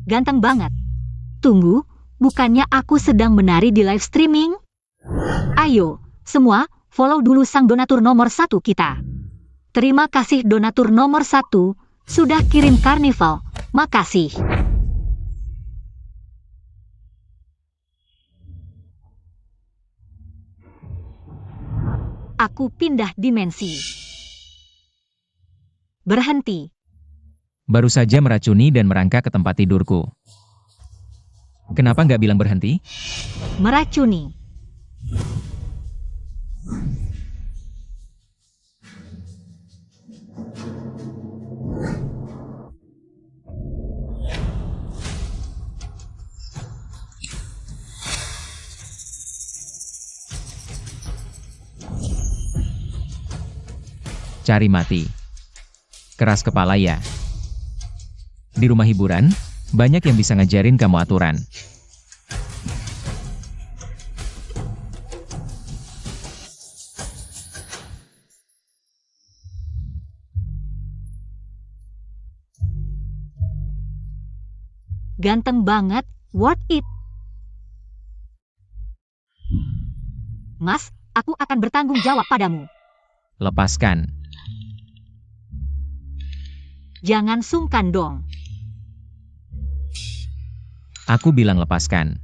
Ganteng banget. Tunggu, bukannya aku sedang menari di live streaming? Ayo, semua, follow dulu sang donatur nomor 1 kita. Terima kasih donatur nomor 1, sudah kirim karnival. Makasih. Aku pindah dimensi. Berhenti. Baru saja meracuni dan merangkak ke tempat tidurku. Kenapa nggak bilang berhenti? Meracuni. Cari mati. Keras kepala ya. Di rumah hiburan, banyak yang bisa ngajarin kamu aturan. Ganteng banget, worth it. Mas, aku akan bertanggung jawab padamu. Lepaskan. Jangan sungkan dong. Aku bilang lepaskan.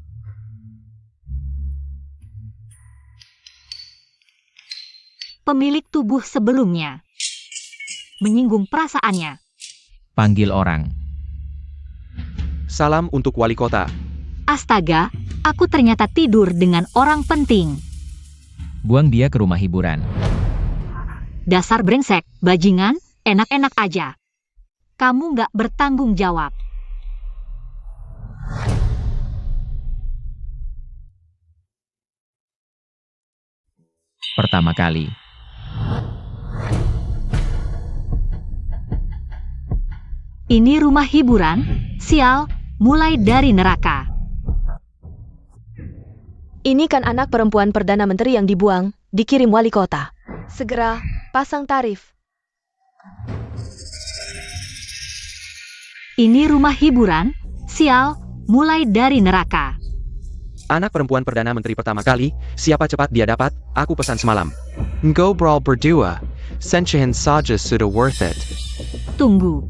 Pemilik tubuh sebelumnya. Menyinggung perasaannya. Panggil orang. Salam untuk wali kota. Astaga, aku ternyata tidur dengan orang penting. Buang dia ke rumah hiburan. Dasar brengsek, bajingan, enak-enak aja. Kamu nggak bertanggung jawab. Pertama kali. Ini rumah hiburan, sial, mulai dari neraka. Ini kan anak perempuan Perdana Menteri yang dibuang, dikirim wali kota. Segera, pasang tarif. Ini rumah hiburan, sial, mulai dari neraka. Anak perempuan Perdana Menteri pertama kali, siapa cepat dia dapat, aku pesan semalam. Ngobrol berdua, sensihin saja sudah worth it. Tunggu.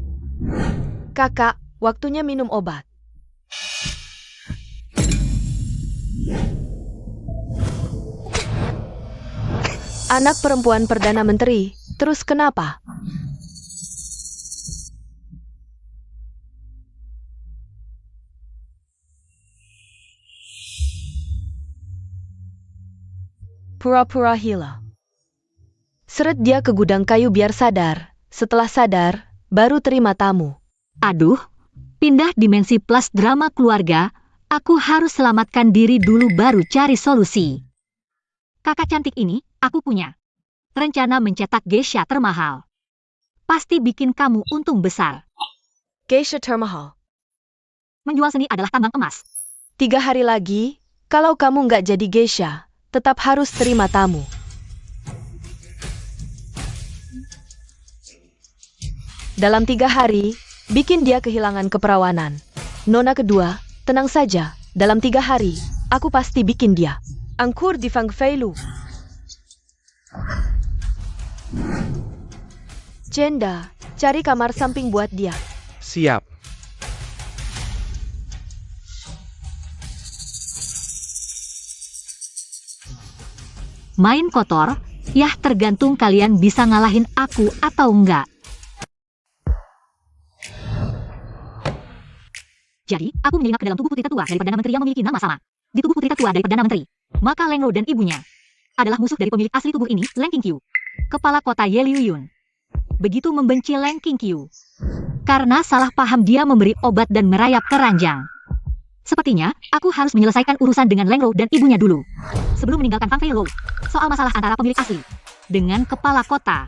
Kakak, waktunya minum obat. Anak perempuan Perdana Menteri, terus kenapa? Pura-pura gila. Seret dia ke gudang kayu biar sadar. Setelah sadar, baru terima tamu. Aduh, pindah dimensi plus drama keluarga, aku harus selamatkan diri dulu baru cari solusi. Kakak cantik ini, aku punya rencana mencetak geisha termahal. Pasti bikin kamu untung besar. Geisha termahal. Menjual seni adalah tambang emas. 3 hari lagi, kalau kamu nggak jadi geisha, tetap harus terima tamu. Dalam 3 hari, bikin dia kehilangan keperawanan. Nona kedua, tenang saja, dalam 3 hari, aku pasti bikin dia angkur di Fang Feilu. Jenda, cari kamar samping buat dia. Siap. Main kotor, yah tergantung kalian bisa ngalahin aku atau enggak. Jadi, aku menyelinap ke dalam tubuh putri tetua dari Perdana Menteri yang memiliki nama sama. Di tubuh putri tetua dari Perdana Menteri, maka Leng Ro dan ibunya adalah musuh dari pemilik asli tubuh ini, Leng Qingqiu. Kepala kota Ye Liuyun begitu membenci Leng Qingqiu. Karena salah paham dia memberi obat dan merayap keranjang. Sepertinya, aku harus menyelesaikan urusan dengan Leng Ro dan ibunya dulu. Sebelum meninggalkan Fang Feilou, soal masalah antara pemilik asli dengan kepala kota.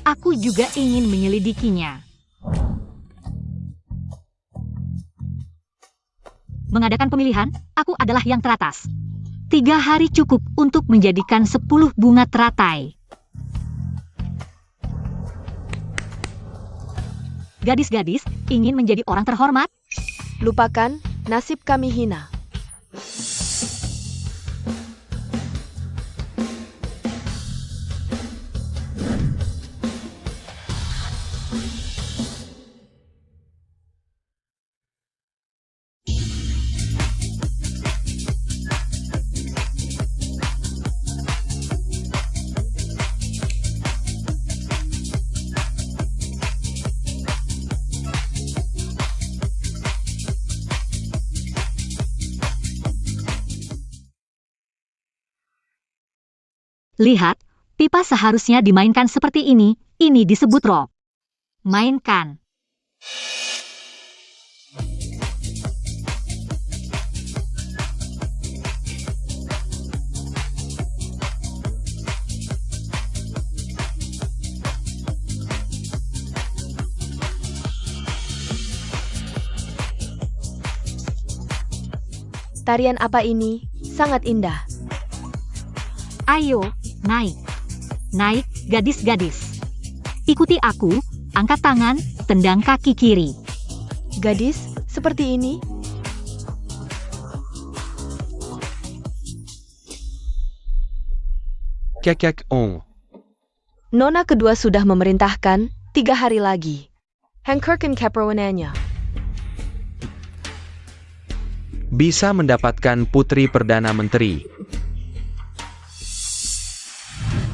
Aku juga ingin menyelidikinya. Mengadakan pemilihan, aku adalah yang teratas. 3 hari cukup untuk menjadikan 10 bunga teratai. Gadis-gadis ingin menjadi orang terhormat? Lupakan, nasib kami hina. Lihat, pipa seharusnya dimainkan seperti ini disebut rock. Mainkan. Tarian apa ini? Sangat indah. Ayo, naik. Naik, gadis-gadis. Ikuti aku, angkat tangan, tendang kaki kiri. Gadis, seperti ini? Kekek on. Nona kedua sudah memerintahkan 3 hari lagi. Hengkerken keperwenannya. Bisa mendapatkan Putri Perdana Menteri.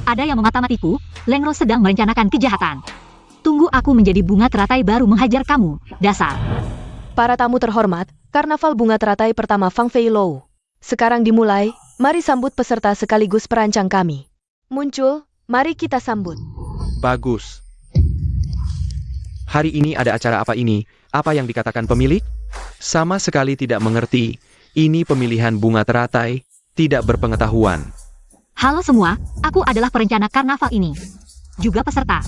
Ada yang memata-matiku, Lengro sedang merencanakan kejahatan. Tunggu aku menjadi bunga teratai baru menghajar kamu, dasar. Para tamu terhormat, karnaval bunga teratai pertama Fang Fei Lou. Sekarang dimulai, mari sambut peserta sekaligus perancang kami. Muncul, mari kita sambut. Bagus. Hari ini ada acara apa ini? Apa yang dikatakan pemilik? Sama sekali tidak mengerti. Ini pemilihan bunga teratai, tidak berpengetahuan. Halo semua, aku adalah perencana karnaval ini. Juga peserta.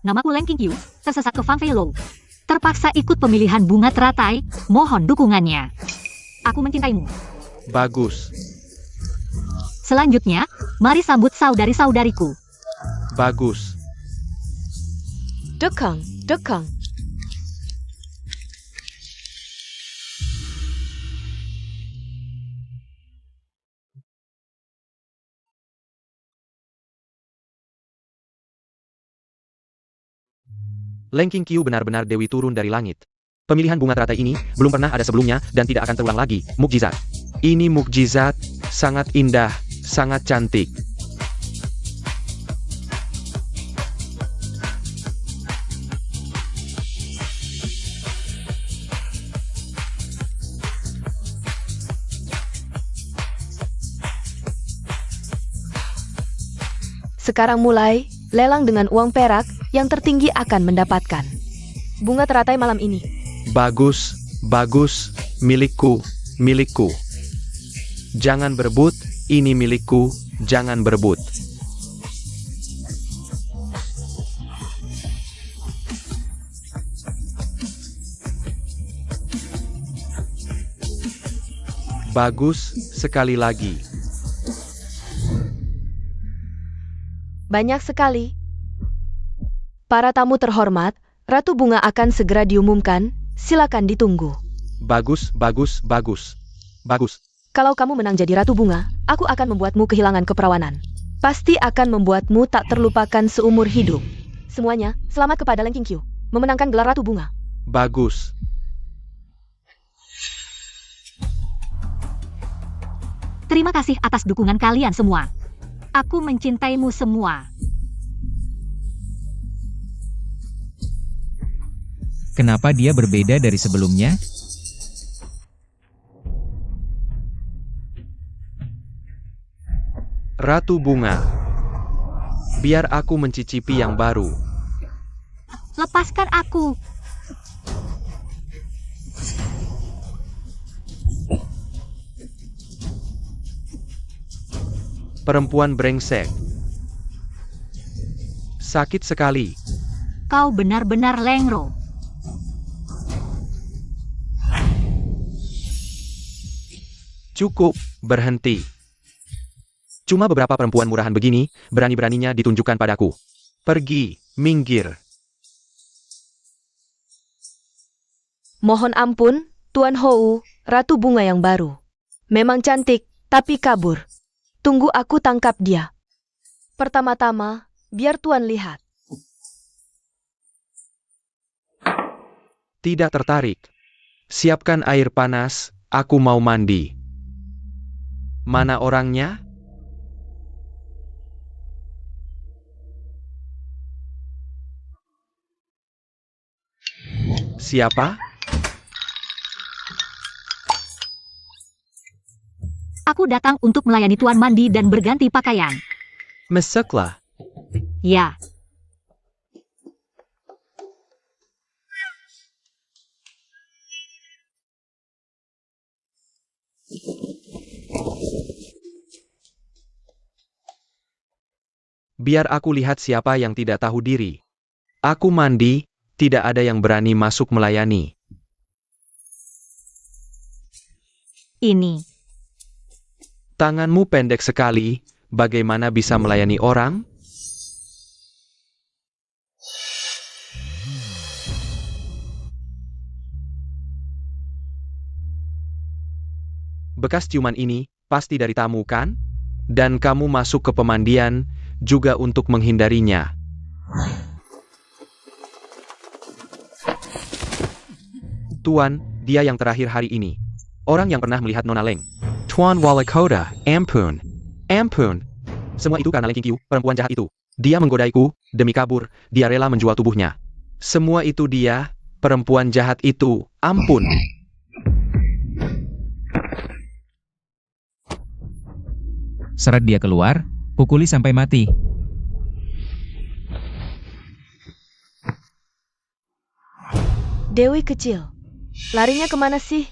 Namaku Leng Qingqiu, tersesat ke Fang Fei Lou. Terpaksa ikut pemilihan bunga teratai, mohon dukungannya. Aku mencintaimu. Bagus. Selanjutnya, mari sambut saudari-saudariku. Bagus. Dekang, dekang. Leng Qingqiu benar-benar dewi turun dari langit. Pemilihan bunga teratai ini belum pernah ada sebelumnya dan tidak akan terulang lagi. Mukjizat. Ini mukjizat, sangat indah, sangat cantik. Sekarang mulai, lelang dengan uang perak, yang tertinggi akan mendapatkan bunga teratai malam ini. Bagus, bagus, milikku, milikku. Jangan berebut, ini milikku, jangan berebut. Bagus, sekali lagi. Banyak sekali. Para tamu terhormat, Ratu Bunga akan segera diumumkan, silakan ditunggu. Bagus, bagus, bagus. Bagus. Kalau kamu menang jadi Ratu Bunga, aku akan membuatmu kehilangan keperawanan. Pasti akan membuatmu tak terlupakan seumur hidup. Semuanya, selamat kepada Leng Qingqiu, memenangkan gelar Ratu Bunga. Bagus. Terima kasih atas dukungan kalian semua. Aku mencintaimu semua. Kenapa dia berbeda dari sebelumnya? Ratu Bunga. Biar aku mencicipi yang baru. Lepaskan aku. Perempuan brengsek. Sakit sekali. Kau benar-benar Lengro. Cukup, berhenti. Cuma beberapa perempuan murahan begini, berani-beraninya ditunjukkan padaku. Pergi, minggir. Mohon ampun, Tuan Hou, Ratu Bunga yang baru. Memang cantik, tapi kabur. Tunggu aku tangkap dia. Pertama-tama, biar Tuan lihat. Tidak tertarik. Siapkan air panas, aku mau mandi. Mana orangnya? Siapa? Aku datang untuk melayani Tuan mandi dan berganti pakaian. Masuklah. Ya. Biar aku lihat siapa yang tidak tahu diri. Aku mandi, tidak ada yang berani masuk melayani. Ini. Tanganmu pendek sekali, bagaimana bisa melayani orang? Bekas ciuman ini, pasti dari tamu kan? Dan kamu masuk ke pemandian, juga untuk menghindarinya. Tuan, dia yang terakhir hari ini. Orang yang pernah melihat Nona Leng. Tuan Walakota, ampun. Ampun. Semua itu karena Leng Qingqiu, perempuan jahat itu. Dia menggodaiku, demi kabur, dia rela menjual tubuhnya. Semua itu dia, perempuan jahat itu, ampun. Seret dia keluar, pukuli sampai mati. Dewi kecil, larinya kemana sih?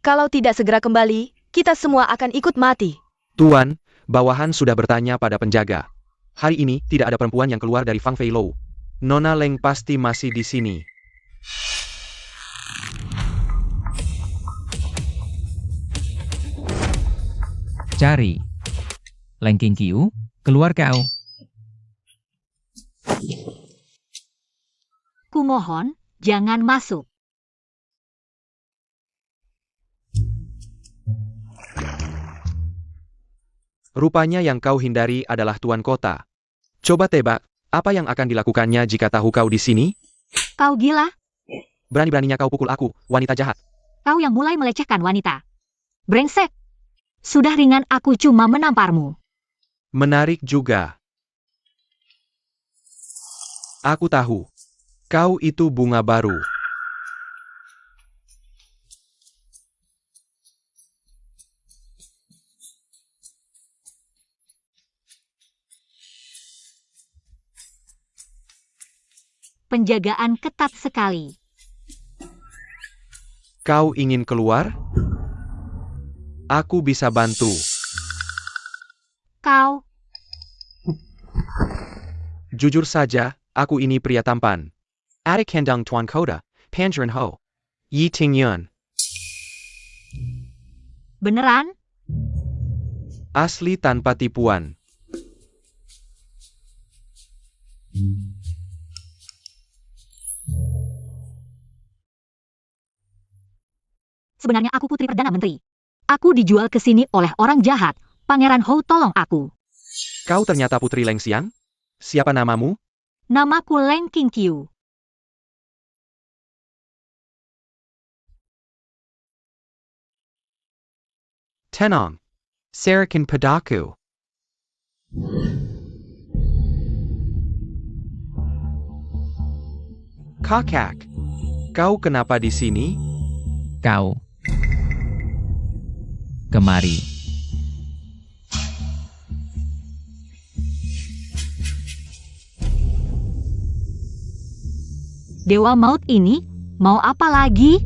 Kalau tidak segera kembali, kita semua akan ikut mati. Tuan, bawahan sudah bertanya pada penjaga. Hari ini tidak ada perempuan yang keluar dari Fang Fei Lou. Nona Leng pasti masih di sini. Cari. Leng Qingqiu, keluar kau. Kumohon, jangan masuk. Rupanya yang kau hindari adalah tuan kota. Coba tebak, apa yang akan dilakukannya jika tahu kau di sini? Kau gila? Berani-beraninya kau pukul aku, wanita jahat. Kau yang mulai melecehkan wanita. Brengsek. Sudah ringan aku cuma menamparmu. Menarik juga. Aku tahu. Kau itu bunga baru. Penjagaan ketat sekali. Kau ingin keluar? Aku bisa bantu. Kau. Jujur saja, aku ini pria tampan. Adik Hendang Tuan Kota, Pangeran Ho. Yi Ting Yun. Beneran? Asli tanpa tipuan. Sebenarnya aku putri Perdana Menteri. Aku dijual ke sini oleh orang jahat. Pangeran Hou tolong aku. Kau ternyata Putri Leng Xiang? Siapa namamu? Namaku Leng Qingqiu. Tenang. Sarakin padaku. Kakak. Kau kenapa di sini? Kau. Kemari. Dewa maut ini, mau apa lagi?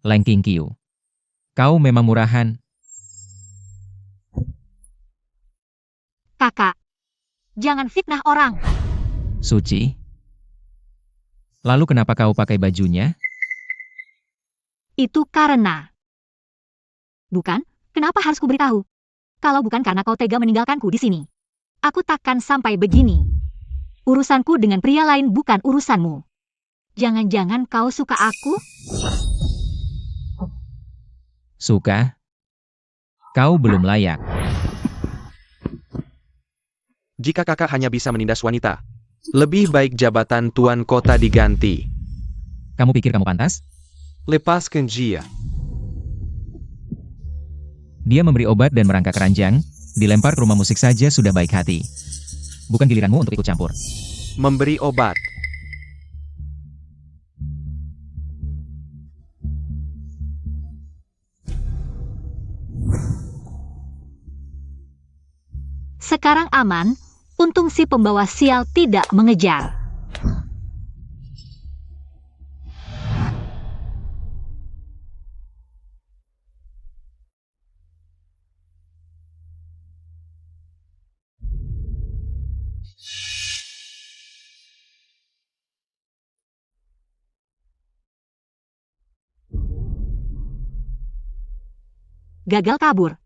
Leng Qingqiu. Kau memang murahan. Kakak, jangan fitnah orang. Suci. Lalu kenapa kau pakai bajunya? Itu karena. Bukan, kenapa harus kuberitahu? Kalau bukan karena kau tega meninggalkanku di sini. Aku takkan sampai begini. Urusanku dengan pria lain bukan urusanmu. Jangan-jangan kau suka aku? Suka? Kau belum layak. Jika kakak hanya bisa menindas wanita, lebih baik jabatan tuan kota diganti. Kamu pikir kamu pantas? Lepaskan dia. Dia memberi obat dan merangkak keranjang, dilempar ke rumah musik saja sudah baik hati. Bukan giliranmu untuk ikut campur. Memberi obat. Sekarang aman, untung si pembawa sial tidak mengejar. Gagal kabur.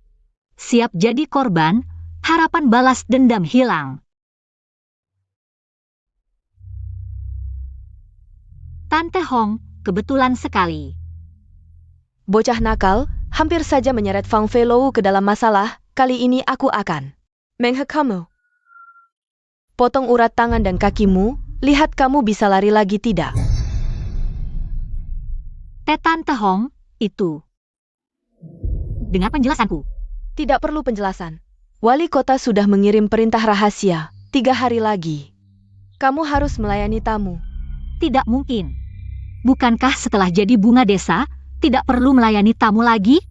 Siap jadi korban, harapan balas dendam hilang. Tante Hong, kebetulan sekali. Bocah nakal, hampir saja menyeret Fang Feilou ke dalam masalah, kali ini aku akan menghekamu. Potong urat tangan dan kakimu, lihat kamu bisa lari lagi tidak. Tante Hong, itu. Dengar penjelasanku. Tidak perlu penjelasan. Wali kota sudah mengirim perintah rahasia, 3 hari lagi. Kamu harus melayani tamu. Tidak mungkin. Bukankah setelah jadi bunga desa, tidak perlu melayani tamu lagi?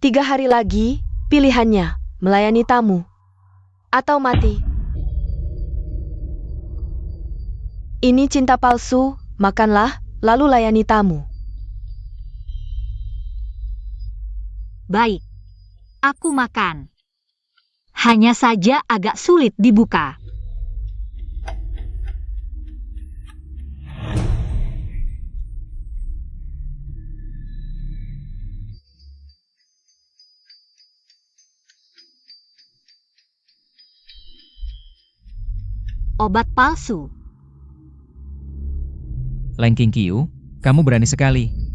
3 hari lagi, pilihannya, melayani tamu. Atau mati. Ini cinta palsu, makanlah, lalu layani tamu. Baik. Aku makan. Hanya saja agak sulit dibuka. Obat palsu. Leng Qingqiu, kamu berani sekali.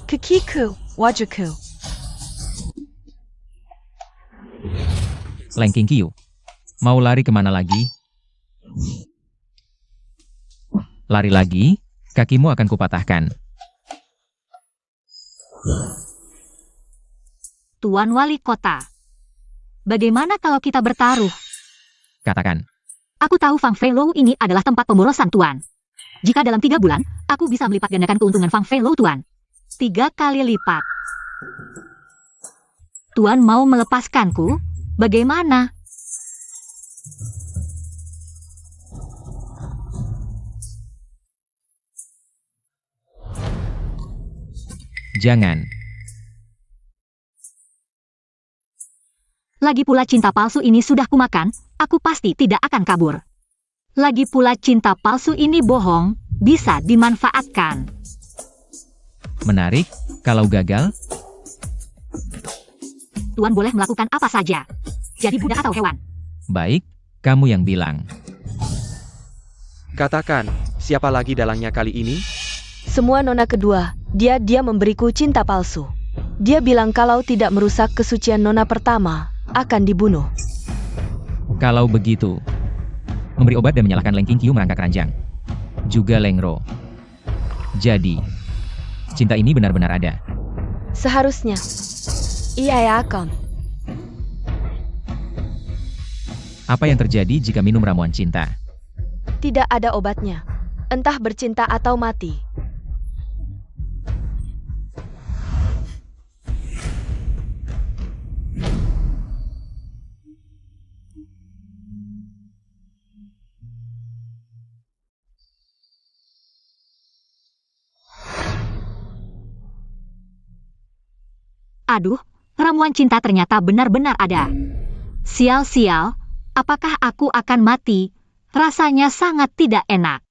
Kekiku, wajuku. Leng Qingqiu, mau lari kemana lagi? Lari lagi, kakimu akan kupatahkan. Tuan Wali Kota. Bagaimana kalau kita bertaruh? Katakan. Aku tahu Fang Feilou ini adalah tempat pemborosan Tuan. Jika dalam 3 bulan, aku bisa melipat gandakan keuntungan Fang Feilou Tuan. 3 kali lipat. Tuan mau melepaskanku? Bagaimana? Jangan. Lagi pula cinta palsu ini sudah kumakan, aku pasti tidak akan kabur. Lagi pula cinta palsu ini bohong, bisa dimanfaatkan. Menarik, kalau gagal, Tuan boleh melakukan apa saja. Jadi budak atau hewan. baik, kamu yang bilang. Katakan, siapa lagi dalangnya kali ini? Semua nona kedua, dia memberiku cinta palsu. Dia bilang kalau tidak merusak kesucian nona pertama, akan dibunuh. Kalau begitu, memberi obat dan menyalahkan Leng Qingqiu merangkak ranjang. Juga Leng Ro. Jadi, cinta ini benar-benar ada. Seharusnya. Iya ya, Akon. Apa yang terjadi jika minum ramuan cinta? Tidak ada obatnya. Entah bercinta atau mati. Aduh, ramuan cinta ternyata benar-benar ada. Sial-sial, apakah aku akan mati? Rasanya sangat tidak enak.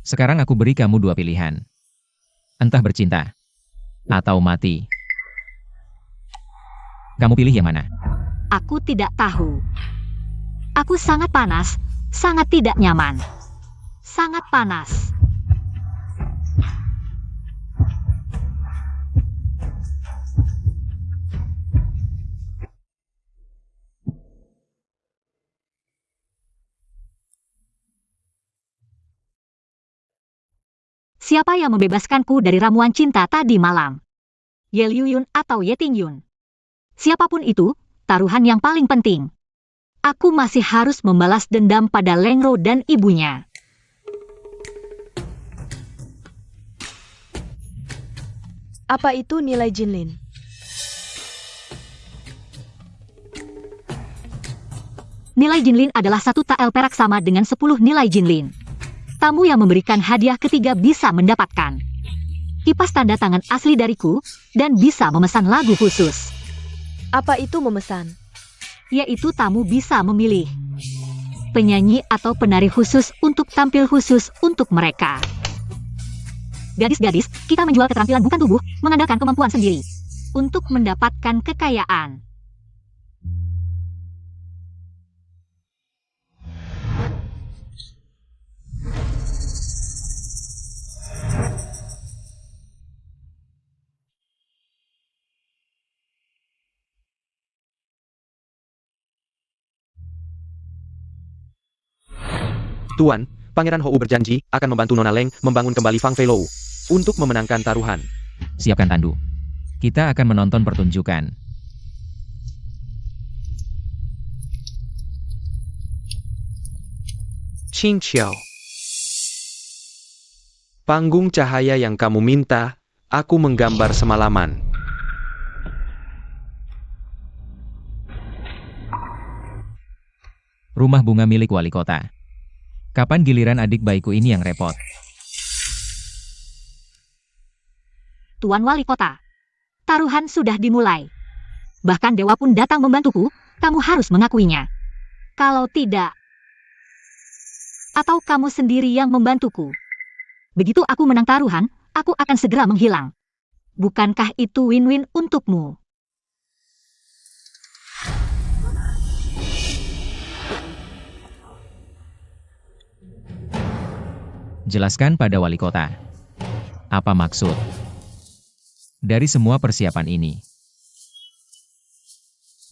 Sekarang aku beri kamu dua pilihan. Entah bercinta atau mati. Kamu pilih yang mana? Aku tidak tahu. Aku sangat panas, sangat tidak nyaman. Sangat panas. Siapa yang membebaskanku dari ramuan cinta tadi malam? Ye Liuyun atau Ye Tingyun? Siapapun itu, taruhan yang paling penting. Aku masih harus membalas dendam pada Lengro dan ibunya. Apa itu nilai Jinlin? Nilai Jinlin adalah 1 tael perak sama dengan 10 nilai Jinlin. Tamu yang memberikan hadiah ketiga bisa mendapatkan kipas tanda tangan asli dariku dan bisa memesan lagu khusus. Apa itu memesan? Yaitu tamu bisa memilih penyanyi atau penari khusus untuk tampil khusus untuk mereka. Gadis-gadis, kita menjual keterampilan bukan tubuh, mengandalkan kemampuan sendiri untuk mendapatkan kekayaan. Tuan, Pangeran Hou berjanji akan membantu Nona Leng membangun kembali Fang Feilou untuk memenangkan taruhan. Siapkan tandu. Kita akan menonton pertunjukan. Qing Qiao. Panggung cahaya yang kamu minta, aku menggambar semalaman. Rumah bunga milik wali kota. Kapan giliran adik bayiku ini yang repot? Tuan Wali Kota, taruhan sudah dimulai. Bahkan dewa pun datang membantuku, kamu harus mengakuinya. Kalau tidak, atau kamu sendiri yang membantuku. Begitu aku menang taruhan, aku akan segera menghilang. Bukankah itu win-win untukmu? Jelaskan pada wali kota. Apa maksud dari semua persiapan ini?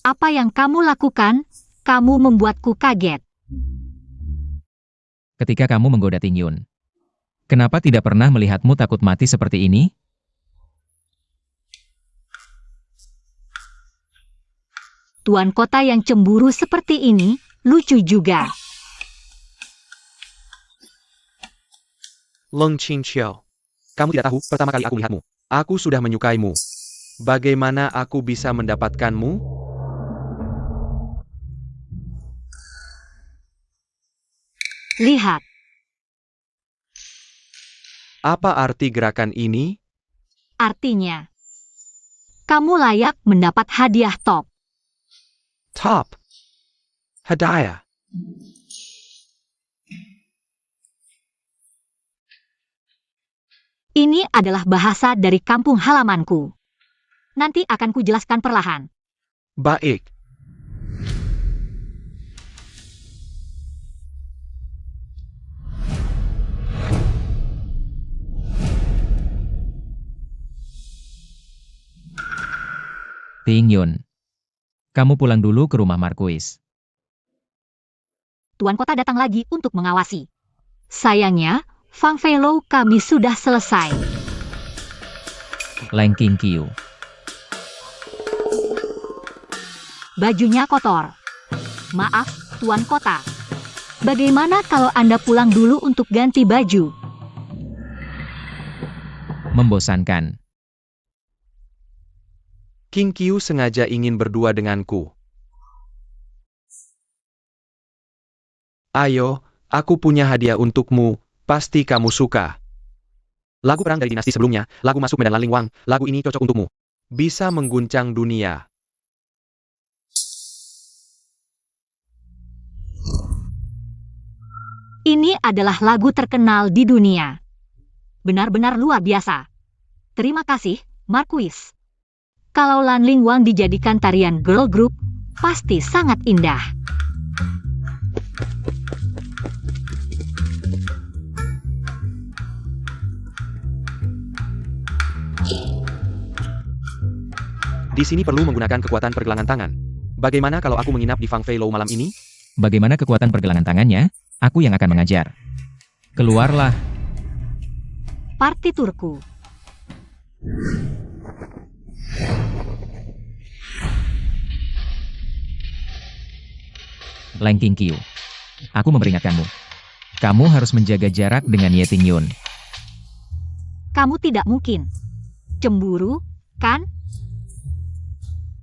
Apa yang kamu lakukan, kamu membuatku kaget. Ketika kamu menggoda Tingyun, kenapa tidak pernah melihatmu takut mati seperti ini? Tuan kota yang cemburu seperti ini, lucu juga. Leng Qing Qiao. Kamu tidak tahu, pertama kali aku melihatmu, aku sudah menyukaimu. Bagaimana aku bisa mendapatkanmu? Lihat, Apa arti gerakan ini? artinya, kamu layak mendapat hadiah top. Top. Hadiah. Ini adalah bahasa dari kampung halamanku. Nanti akan kujelaskan perlahan. Baik. Ting Yun. Kamu pulang dulu ke rumah Marquis. Tuan kota datang lagi untuk mengawasi. Sayangnya, Fang Feilou kami sudah selesai. Lang Qingqiu. Bajunya kotor. Maaf, Tuan kota. Bagaimana kalau Anda pulang dulu untuk ganti baju? Membosankan. Qingqiu sengaja ingin berdua denganku. Ayo, aku punya hadiah untukmu, pasti kamu suka. Lagu perang dari dinasti sebelumnya, lagu masuk medan Lanling Wang, lagu ini cocok untukmu. Bisa mengguncang dunia. Ini adalah lagu terkenal di dunia. Benar-benar luar biasa. Terima kasih, Marquis. Kalau Lanling Wang dijadikan tarian girl group, pasti sangat indah. Di sini perlu menggunakan kekuatan pergelangan tangan. Bagaimana kalau aku menginap di Fang Feilou malam ini? Bagaimana kekuatan pergelangan tangannya? Aku yang akan mengajar. Keluarlah. Partiturku. Lang Qingqiu. Aku memperingatkanmu. Kamu harus menjaga jarak dengan Ye Ting Yun. Kamu tidak mungkin. Cemburu, kan?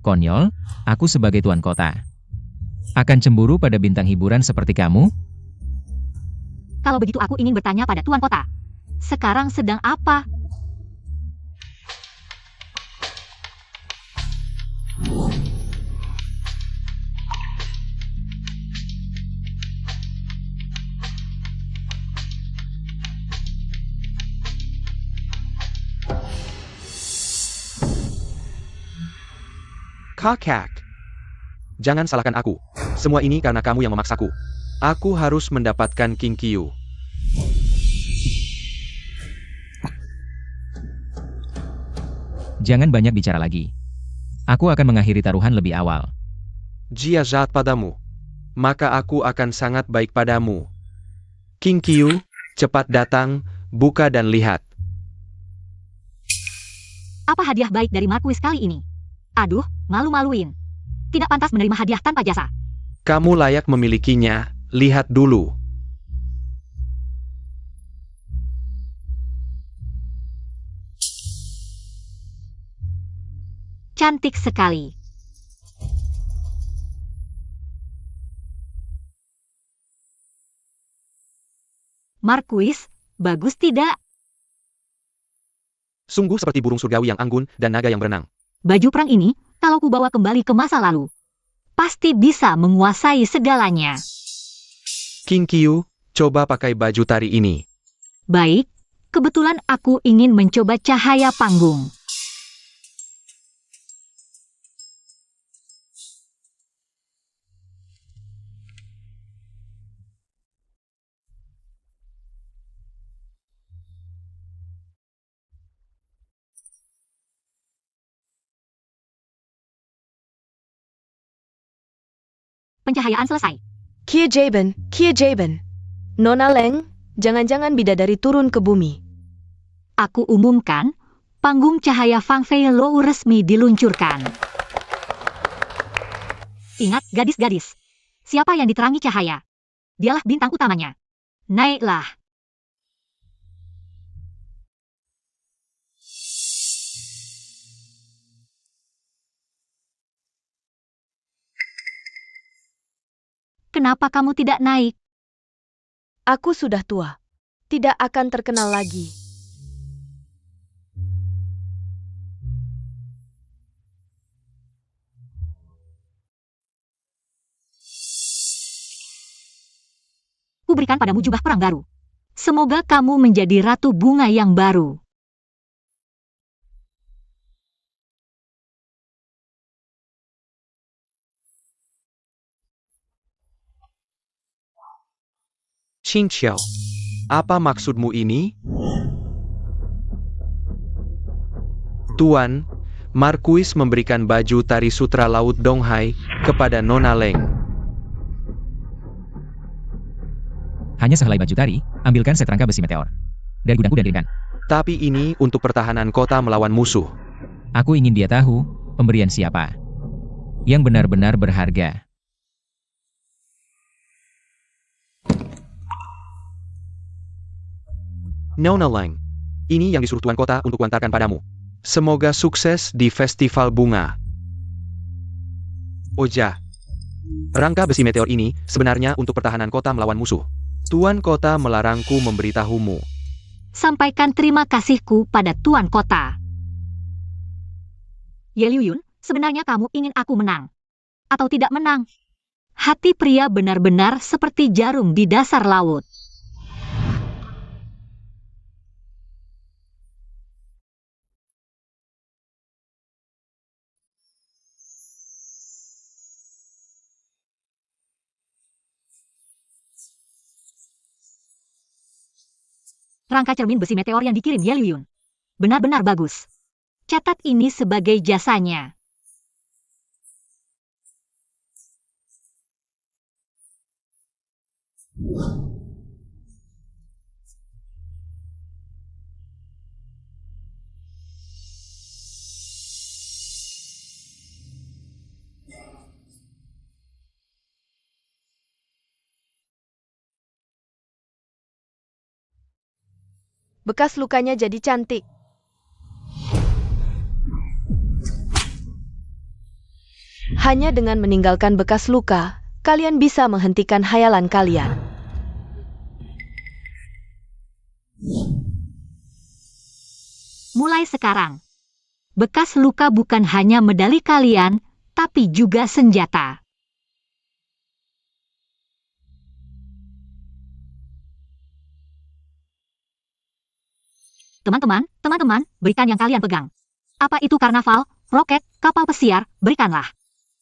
Konyol, aku sebagai tuan kota. Akan cemburu pada bintang hiburan seperti kamu? Kalau begitu aku ingin bertanya pada Tuan Kota. Sekarang sedang apa? Kakak. Jangan salahkan aku. Semua ini karena kamu yang memaksaku. Aku harus mendapatkan Qingqiu. Jangan banyak bicara lagi. Aku akan mengakhiri taruhan lebih awal. Jia jahat padamu. Maka aku akan sangat baik padamu. Qingqiu, cepat datang, buka dan lihat. Apa hadiah baik dari Marquis kali ini? Aduh, malu-maluin. Tidak pantas menerima hadiah tanpa jasa. Kamu layak memilikinya, lihat dulu. Cantik sekali. Marquis, bagus tidak? Sungguh seperti burung surgawi yang anggun dan naga yang berenang. Baju perang ini, kalau kubawa kembali ke masa lalu, pasti bisa menguasai segalanya. Qingqiu, coba pakai baju tari ini. Baik, kebetulan aku ingin mencoba cahaya panggung. Pencahayaan selesai. Kie Jaben. Nona Leng, jangan-jangan bidadari turun ke bumi. Aku umumkan, panggung cahaya Fang Feilou resmi diluncurkan. Ingat, gadis-gadis. Siapa yang diterangi cahaya? Dialah bintang utamanya. Naiklah. Kenapa kamu tidak naik? Aku sudah tua. Tidak akan terkenal lagi. Kuberikan padamu jubah perang baru. Semoga kamu menjadi ratu bunga yang baru. Qing Xiao, apa maksudmu ini? Tuan, Markuis memberikan baju tari sutra Laut Donghai kepada Nona Leng. Hanya sehelai baju tari, ambilkan seterangka besi meteor. Dari gudangku dan kirimkan. Tapi ini untuk pertahanan kota melawan musuh. Aku ingin dia tahu, pemberian siapa. Yang benar-benar berharga. Nona Leng, ini yang disuruh tuan kota untuk kuantarkan padamu. Semoga sukses di festival bunga. Oja, rangka besi meteor ini sebenarnya untuk pertahanan kota melawan musuh. Tuan kota melarangku memberitahumu. Sampaikan terima kasihku pada Tuan Kota. Ye Liuyun, sebenarnya kamu ingin aku menang. Atau tidak menang? Hati pria benar-benar seperti jarum di dasar laut. Rangka cermin besi meteor yang dikirim Ye Liuyun. Benar-benar bagus. Catat ini sebagai jasanya. Bekas lukanya jadi cantik. Hanya dengan meninggalkan bekas luka, kalian bisa menghentikan hayalan kalian. Mulai sekarang, bekas luka bukan hanya medali kalian, tapi juga senjata. Teman-teman, berikan yang kalian pegang. Apa itu karnaval, roket, kapal pesiar, berikanlah.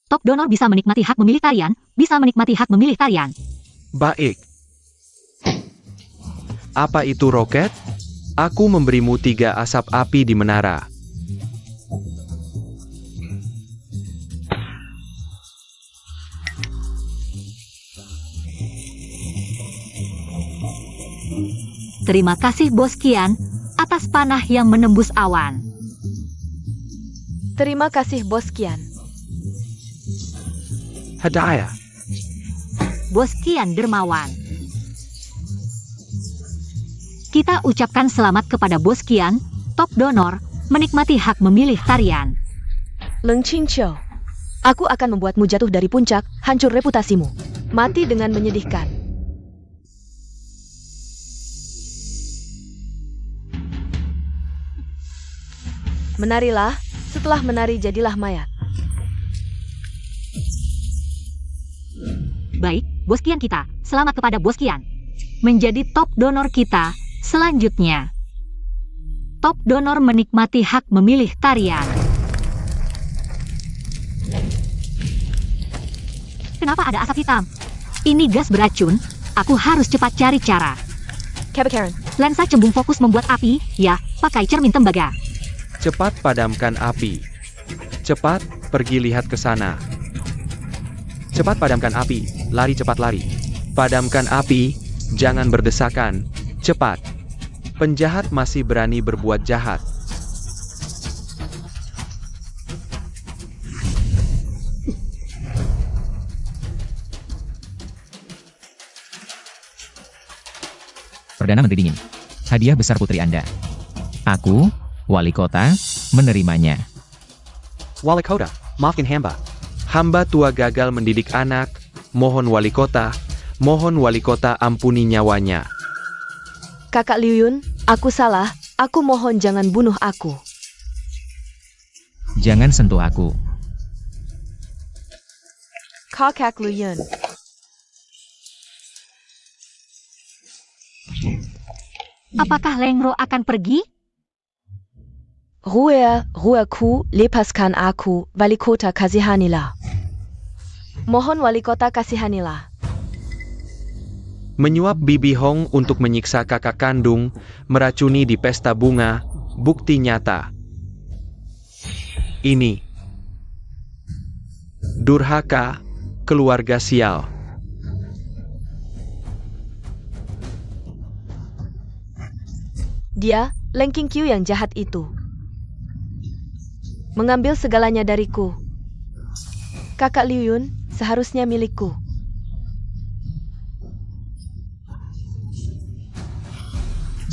Top donor bisa menikmati hak memilih tarian, Baik. Apa itu roket? Aku memberimu 3 asap api di menara. Terima kasih Bos Qian, atas panah yang menembus awan. Terima kasih Bos Qian. Hadiah. Bos Qian dermawan. Kita ucapkan selamat kepada Bos Qian, top donor, menikmati hak memilih tarian. Leng Qingqiu, aku akan membuatmu jatuh dari puncak, hancur reputasimu. Mati dengan menyedihkan. Menarilah, setelah menari jadilah mayat. Baik, Bos Qian kita, selamat kepada Bos Qian. Menjadi top donor kita, selanjutnya. Top donor menikmati hak memilih tarian. Kenapa ada asap hitam? Ini gas beracun, aku harus cepat cari cara. Karen, Lensa cembung fokus membuat api, ya, pakai cermin tembaga. Cepat padamkan api. Cepat, pergi lihat ke sana. Cepat padamkan api, lari cepat lari. Padamkan api, jangan berdesakan, cepat. Penjahat masih berani berbuat jahat. Perdana Menteri Dingin. Hadiah besar putri Anda. Aku, Wali Kota, menerimanya. Wali Kota, maafkan hamba. Hamba tua gagal mendidik anak, mohon wali kota ampuni nyawanya. Kakak Liuyun, aku salah, aku mohon jangan bunuh aku. Jangan sentuh aku. Kakak Liuyun. Apakah Lengro akan pergi? Rueku, lepaskan aku, wali kota kasihanilah. Mohon wali kota kasihanilah. Menyuap Bibi Hong untuk menyiksa kakak kandung, meracuni di pesta bunga, bukti nyata. Ini durhaka, keluarga sial. Dia, Leng Qingqiu yang jahat itu. Mengambil segalanya dariku. Kakak Liu Yun seharusnya milikku.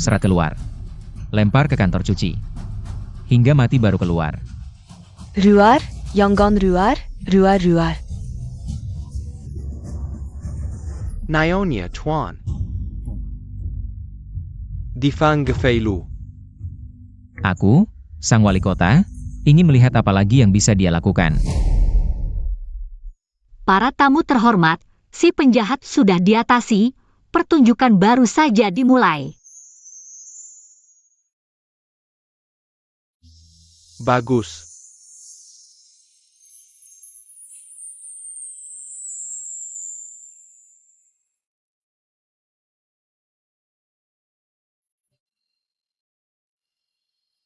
Serat keluar. Lempar ke kantor cuci. Hingga mati baru keluar. Ruar, Yonggon ruar, ruar. Naonia Chuan. Difang Gefeilu. Aku, sang wali kota, ingin melihat apa lagi yang bisa dia lakukan. Para tamu terhormat, si penjahat sudah diatasi, pertunjukan baru saja dimulai. Bagus.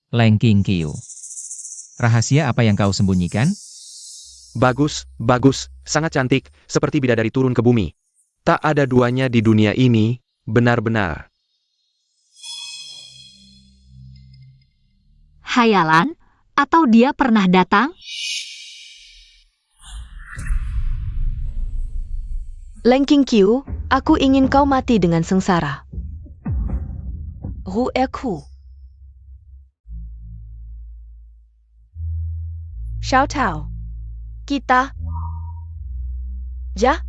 Leng Qingqiu. Rahasia apa yang kau sembunyikan? Bagus, sangat cantik, seperti bidadari turun ke bumi. Tak ada duanya di dunia ini, benar-benar. Hayalan? Atau dia pernah datang? Leng Qingqiu, aku ingin kau mati dengan sengsara. Ru Erku. Xiao Tao. Kita. Ja.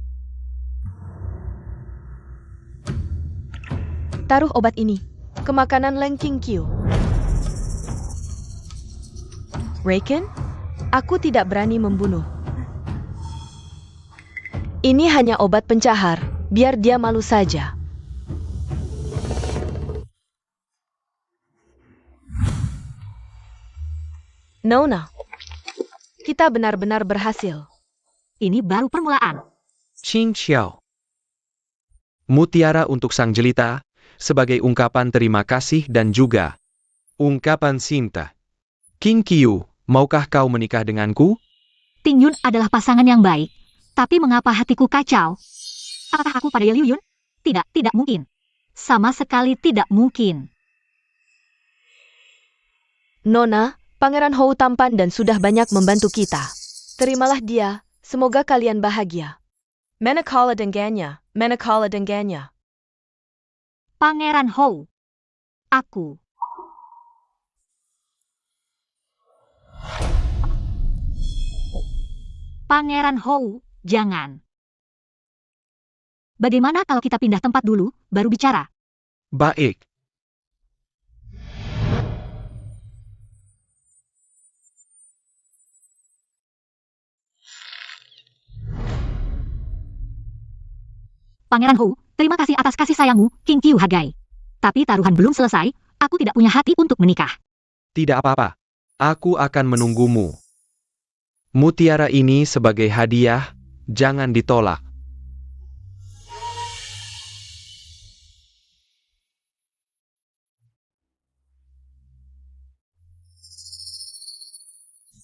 Taruh obat ini ke makanan Leng Qingqiu. Raken, aku tidak berani membunuh. Ini hanya obat pencahar, biar dia malu saja. Nona, kita benar-benar berhasil. Ini baru permulaan. Qing Xiao. Mutiara untuk sang jelita, sebagai ungkapan terima kasih dan juga ungkapan cinta. Qingqiu, maukah kau menikah denganku? Ting Yun adalah pasangan yang baik. Tapi mengapa hatiku kacau? Apakah aku pada Ye Liu Yun? Tidak mungkin. Sama sekali tidak mungkin. Nona, Pangeran Hou tampan dan sudah banyak membantu kita. Terimalah dia, semoga kalian bahagia. Manakala dengannya, manakala dengannya. Pangeran Hou. Aku. Pangeran Hou, jangan. Bagaimana kalau kita pindah tempat dulu, baru bicara? Baik. Pangeran Hou, terima kasih atas kasih sayangmu, Qingqiu Hagai. Tapi taruhan belum selesai, aku tidak punya hati untuk menikah. Tidak apa-apa. Aku akan menunggumu. Mutiara ini sebagai hadiah, jangan ditolak.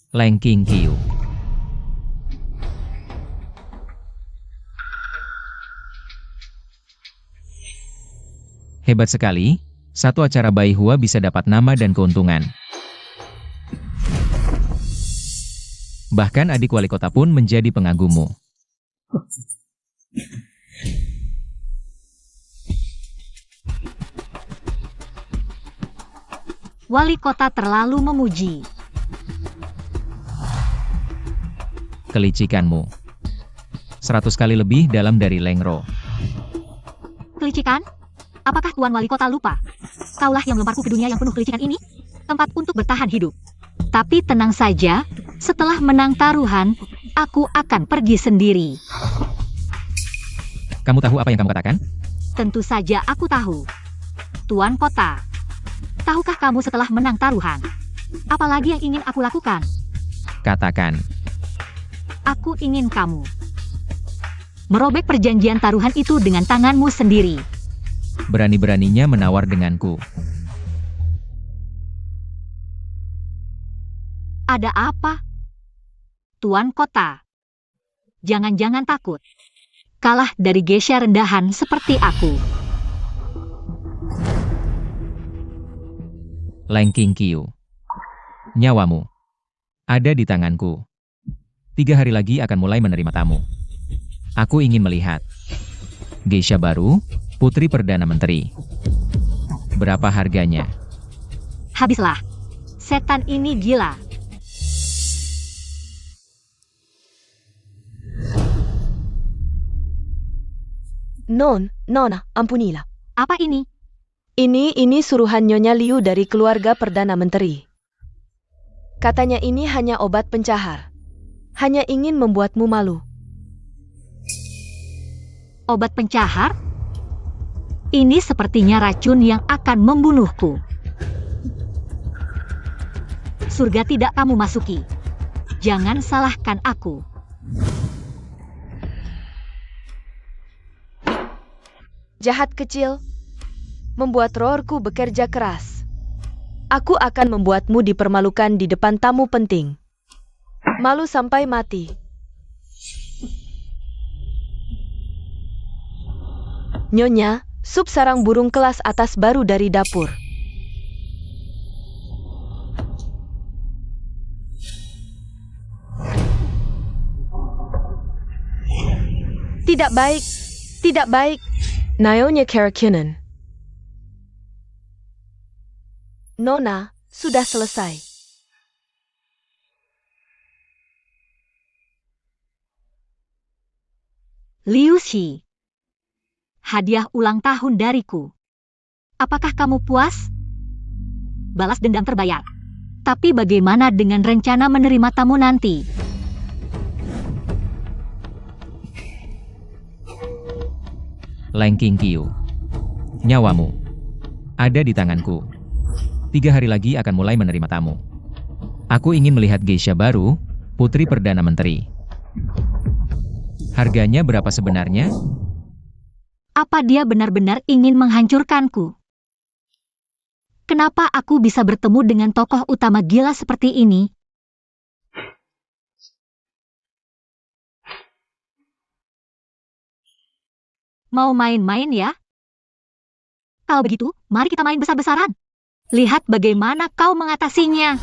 Leng Qingqiu. Hebat sekali, satu acara Bai Hua bisa dapat nama dan keuntungan. Bahkan adik wali kota pun menjadi pengagummu. Wali kota terlalu memuji. Kelicikanmu. 100 kali lebih dalam dari Lengro. Kelicikan? Apakah Tuan Wali Kota lupa? Kaulah yang melemparku ke dunia yang penuh kelicikan ini? Tempat untuk bertahan hidup. Tapi tenang saja, setelah menang taruhan, aku akan pergi sendiri. Kamu tahu apa yang kamu katakan? Tentu saja aku tahu. Tuan Kota, tahukah kamu setelah menang taruhan? Apalagi yang ingin aku lakukan? Katakan. Aku ingin kamu merobek perjanjian taruhan itu dengan tanganmu sendiri. Berani-beraninya menawar denganku. Ada apa? Tuan kota. Jangan-jangan takut. Kalah dari geisha rendahan seperti aku. Lang Qingqiu. Nyawamu ada di tanganku. 3 hari lagi akan mulai menerima tamu. Aku ingin melihat geisha baru, Putri Perdana Menteri. Berapa harganya? Habislah. Setan ini gila. Nona, ampunilah. Apa ini? Ini suruhan Nyonya Liu dari keluarga Perdana Menteri. Katanya ini hanya obat pencahar. Hanya ingin membuatmu malu. Obat pencahar? Ini sepertinya racun yang akan membunuhku. Surga tidak kamu masuki. Jangan salahkan aku. Jahat kecil, membuat rohku bekerja keras. Aku akan membuatmu dipermalukan di depan tamu penting. Malu sampai mati. Nyonya, sup sarang burung kelas atas baru dari dapur. Tidak baik, tidak baik. Nyonya Karakinen. Nona, sudah selesai. Liu Xi. Hadiah ulang tahun dariku. Apakah kamu puas? Balas dendam terbayar. Tapi bagaimana dengan rencana menerima tamu nanti? Lang Qingqiu. Nyawamu ada di tanganku. 3 hari lagi akan mulai menerima tamu. Aku ingin melihat geisha baru, Putri Perdana Menteri. Harganya berapa sebenarnya? Apa dia benar-benar ingin menghancurkanku? Kenapa aku bisa bertemu dengan tokoh utama gila seperti ini? Mau main-main ya? Kalau begitu, mari kita main besar-besaran. Lihat bagaimana kau mengatasinya.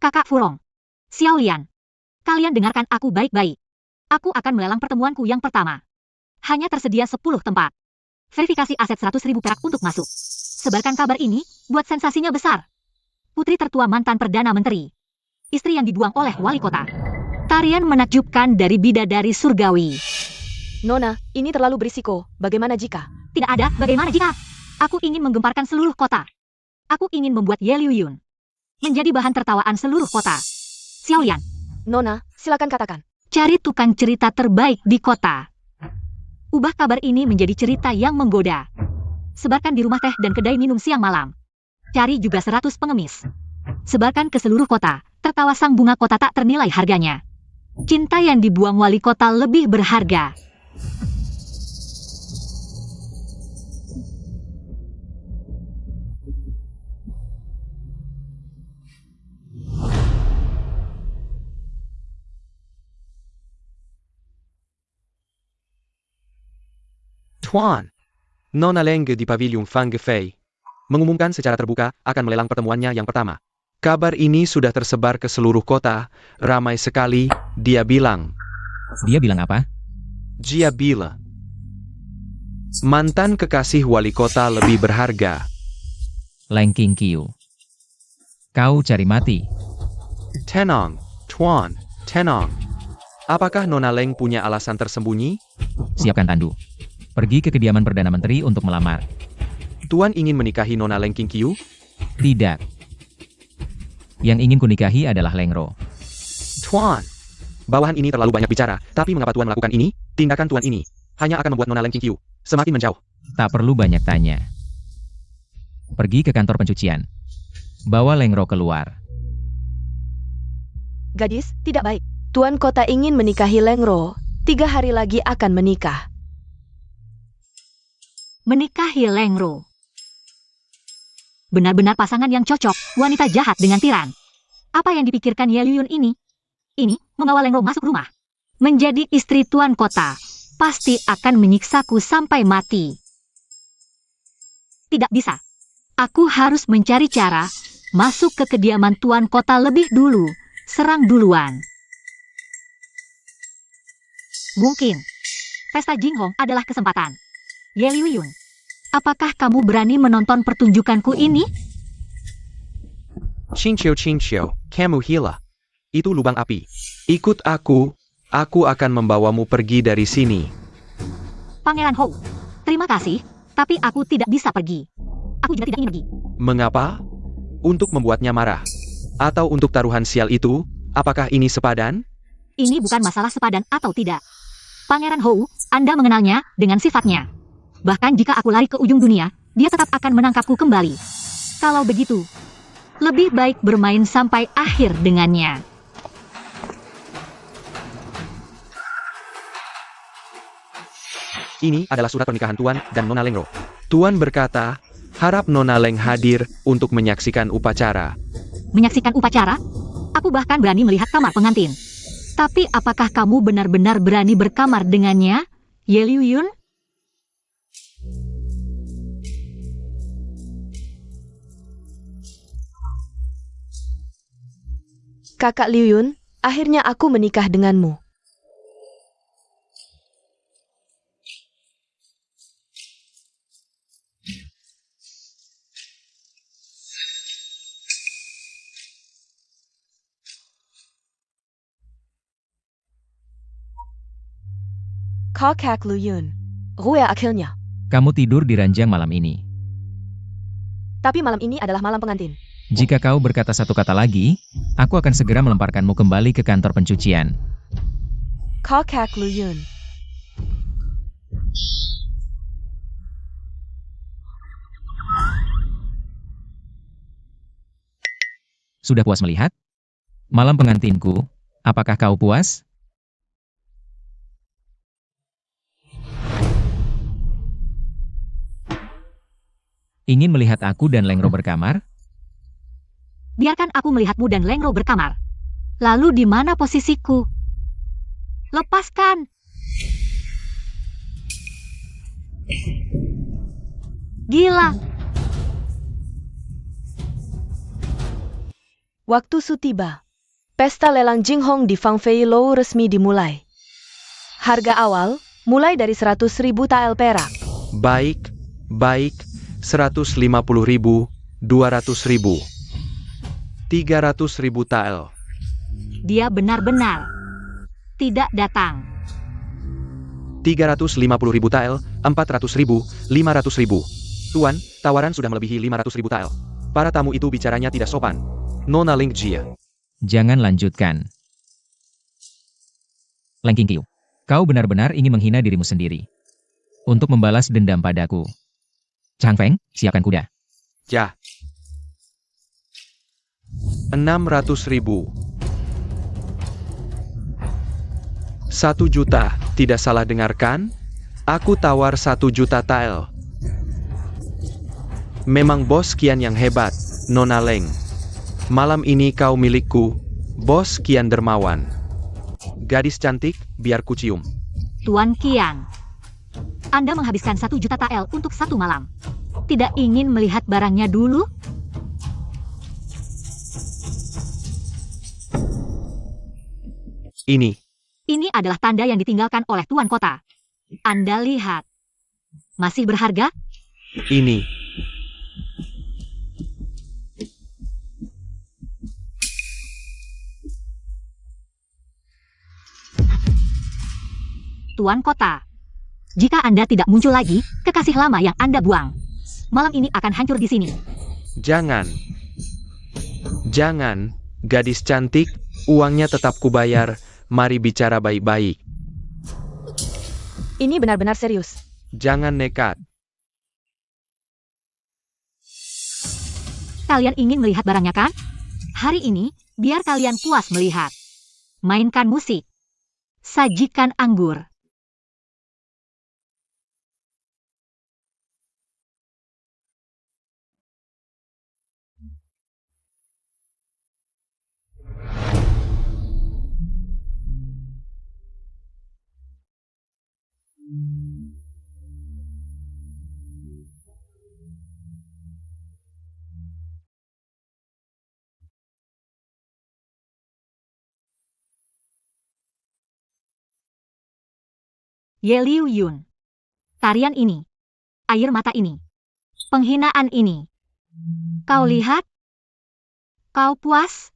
Kakak Furong, Xiao Lian, kalian dengarkan aku baik-baik. Aku akan melelang pertemuanku yang pertama. Hanya tersedia 10 tempat. Verifikasi aset 100.000 perak untuk masuk. Sebarkan kabar ini, buat sensasinya besar. Putri tertua mantan Perdana Menteri. Istri yang dibuang oleh wali kota. Tarian menakjubkan dari bidadari surgawi. Nona, ini terlalu berisiko. Bagaimana jika? Tidak ada bagaimana jika. Aku ingin menggemparkan seluruh kota. Aku ingin membuat Ye Liuyun menjadi bahan tertawaan seluruh kota. Xiao Lian. Nona, silakan katakan. Cari tukang cerita terbaik di kota. Ubah kabar ini menjadi cerita yang menggoda. Sebarkan di rumah teh dan kedai minum siang malam. Cari juga 100 pengemis. Sebarkan ke seluruh kota. Tertawa sang bunga kota tak ternilai harganya. Cinta yang dibuang wali kota lebih berharga. Tuan, Nona Leng di Pavilion Fang Fei mengumumkan secara terbuka akan melelang pertemuannya yang pertama. Kabar ini sudah tersebar ke seluruh kota, ramai sekali, dia bilang. Dia bilang apa? Jia bila. Mantan kekasih wali kota lebih berharga. Lang Qingqiu. Kau cari mati. Tenang, Tuan, tenang. Apakah Nona Leng punya alasan tersembunyi? Siapkan tandu. Pergi ke kediaman Perdana Menteri untuk melamar. Tuan ingin menikahi Nona Leng Qiu? Tidak. Yang ingin kunikahi adalah Lengro. Tuan, bawahan ini terlalu banyak bicara, tapi mengapa Tuan melakukan ini? Tindakan Tuan ini hanya akan membuat Nona Leng Qiu semakin menjauh. Tak perlu banyak tanya. Pergi ke kantor pencucian. Bawa Lengro keluar. Gadis, tidak baik. Tuan kota ingin menikahi Lengro. 3 hari lagi akan menikah. Menikahi Lengro. Benar-benar pasangan yang cocok, wanita jahat dengan tiran. Apa yang dipikirkan Ye Liuyun ini? Ini, membawa Lengro masuk rumah. Menjadi istri tuan kota, pasti akan menyiksaku sampai mati. Tidak bisa. Aku harus mencari cara masuk ke kediaman tuan kota lebih dulu. Serang duluan. Mungkin pesta Jinghong adalah kesempatan. Ye Liuyun, apakah kamu berani menonton pertunjukanku ini? Qingqiu, kamu gila. Itu lubang api. Ikut aku akan membawamu pergi dari sini. Pangeran Hou, terima kasih, tapi aku tidak bisa pergi. Aku juga tidak ingin pergi. Mengapa? Untuk membuatnya marah? Atau untuk taruhan sial itu? Apakah ini sepadan? Ini bukan masalah sepadan atau tidak. Pangeran Hou, Anda mengenalnya dengan sifatnya. Bahkan jika aku lari ke ujung dunia, dia tetap akan menangkapku kembali. Kalau begitu, lebih baik bermain sampai akhir dengannya. Ini adalah surat pernikahan Tuan dan Nona Lengro. Tuan berkata, harap Nona Leng hadir untuk menyaksikan upacara. Menyaksikan upacara? Aku bahkan berani melihat kamar pengantin. Tapi apakah kamu benar-benar berani berkamar dengannya, Ye Liuyun? Kakak Liuyun, akhirnya aku menikah denganmu. Kakak Liuyun, Rue akhirnya. Kamu tidur di ranjang malam ini. Tapi malam ini adalah malam pengantin. Jika kau berkata satu kata lagi, aku akan segera melemparkanmu kembali ke kantor pencucian. Kakak Liuyun. Sudah puas melihat? Malam pengantinku, apakah kau puas? Ingin melihat aku dan Lengro berkamar? Biarkan aku melihatmu dan Lengro berkamar. Lalu di mana posisiku? Lepaskan! Gila! Waktu Su tiba. Pesta lelang Jinghong di Fangfei Lou resmi dimulai. Harga awal mulai dari 100.000 tael perak. Baik. 150.000, 200.000, 300.000 tael. Dia benar-benar tidak datang. 350.000 tael, 400.000, 500.000. Tuan, tawaran sudah melebihi 500.000 tael. Para tamu itu bicaranya tidak sopan. Nona Leng Jia. Jangan lanjutkan. Leng Qiu, kau benar-benar ingin menghina dirimu sendiri. Untuk membalas dendam padaku. Chang Feng, siapkan kuda. Ya. 600.000. 1 juta, tidak salah dengarkan? Aku tawar 1 juta tael. Memang bos kian yang hebat, Nona Leng. Malam ini kau milikku, bos kian dermawan. Gadis cantik, biar ku cium. Tuan Qian, Anda menghabiskan 1 juta tael untuk 1 malam. Tidak ingin melihat barangnya dulu? Ini adalah tanda yang ditinggalkan oleh tuan kota. Anda lihat. Masih berharga? Ini. Tuan kota. Jika Anda tidak muncul lagi, kekasih lama yang Anda buang. malam ini akan hancur di sini. Jangan. Jangan, gadis cantik, uangnya tetap kubayar, mari bicara baik-baik. Ini benar-benar serius. Jangan nekat. Kalian ingin melihat barangnya kan? Hari ini, biar kalian puas melihat. Mainkan musik. Sajikan anggur. Ye Liu Yun. Tarian ini. Air mata ini. Penghinaan ini. Kau lihat? Kau puas?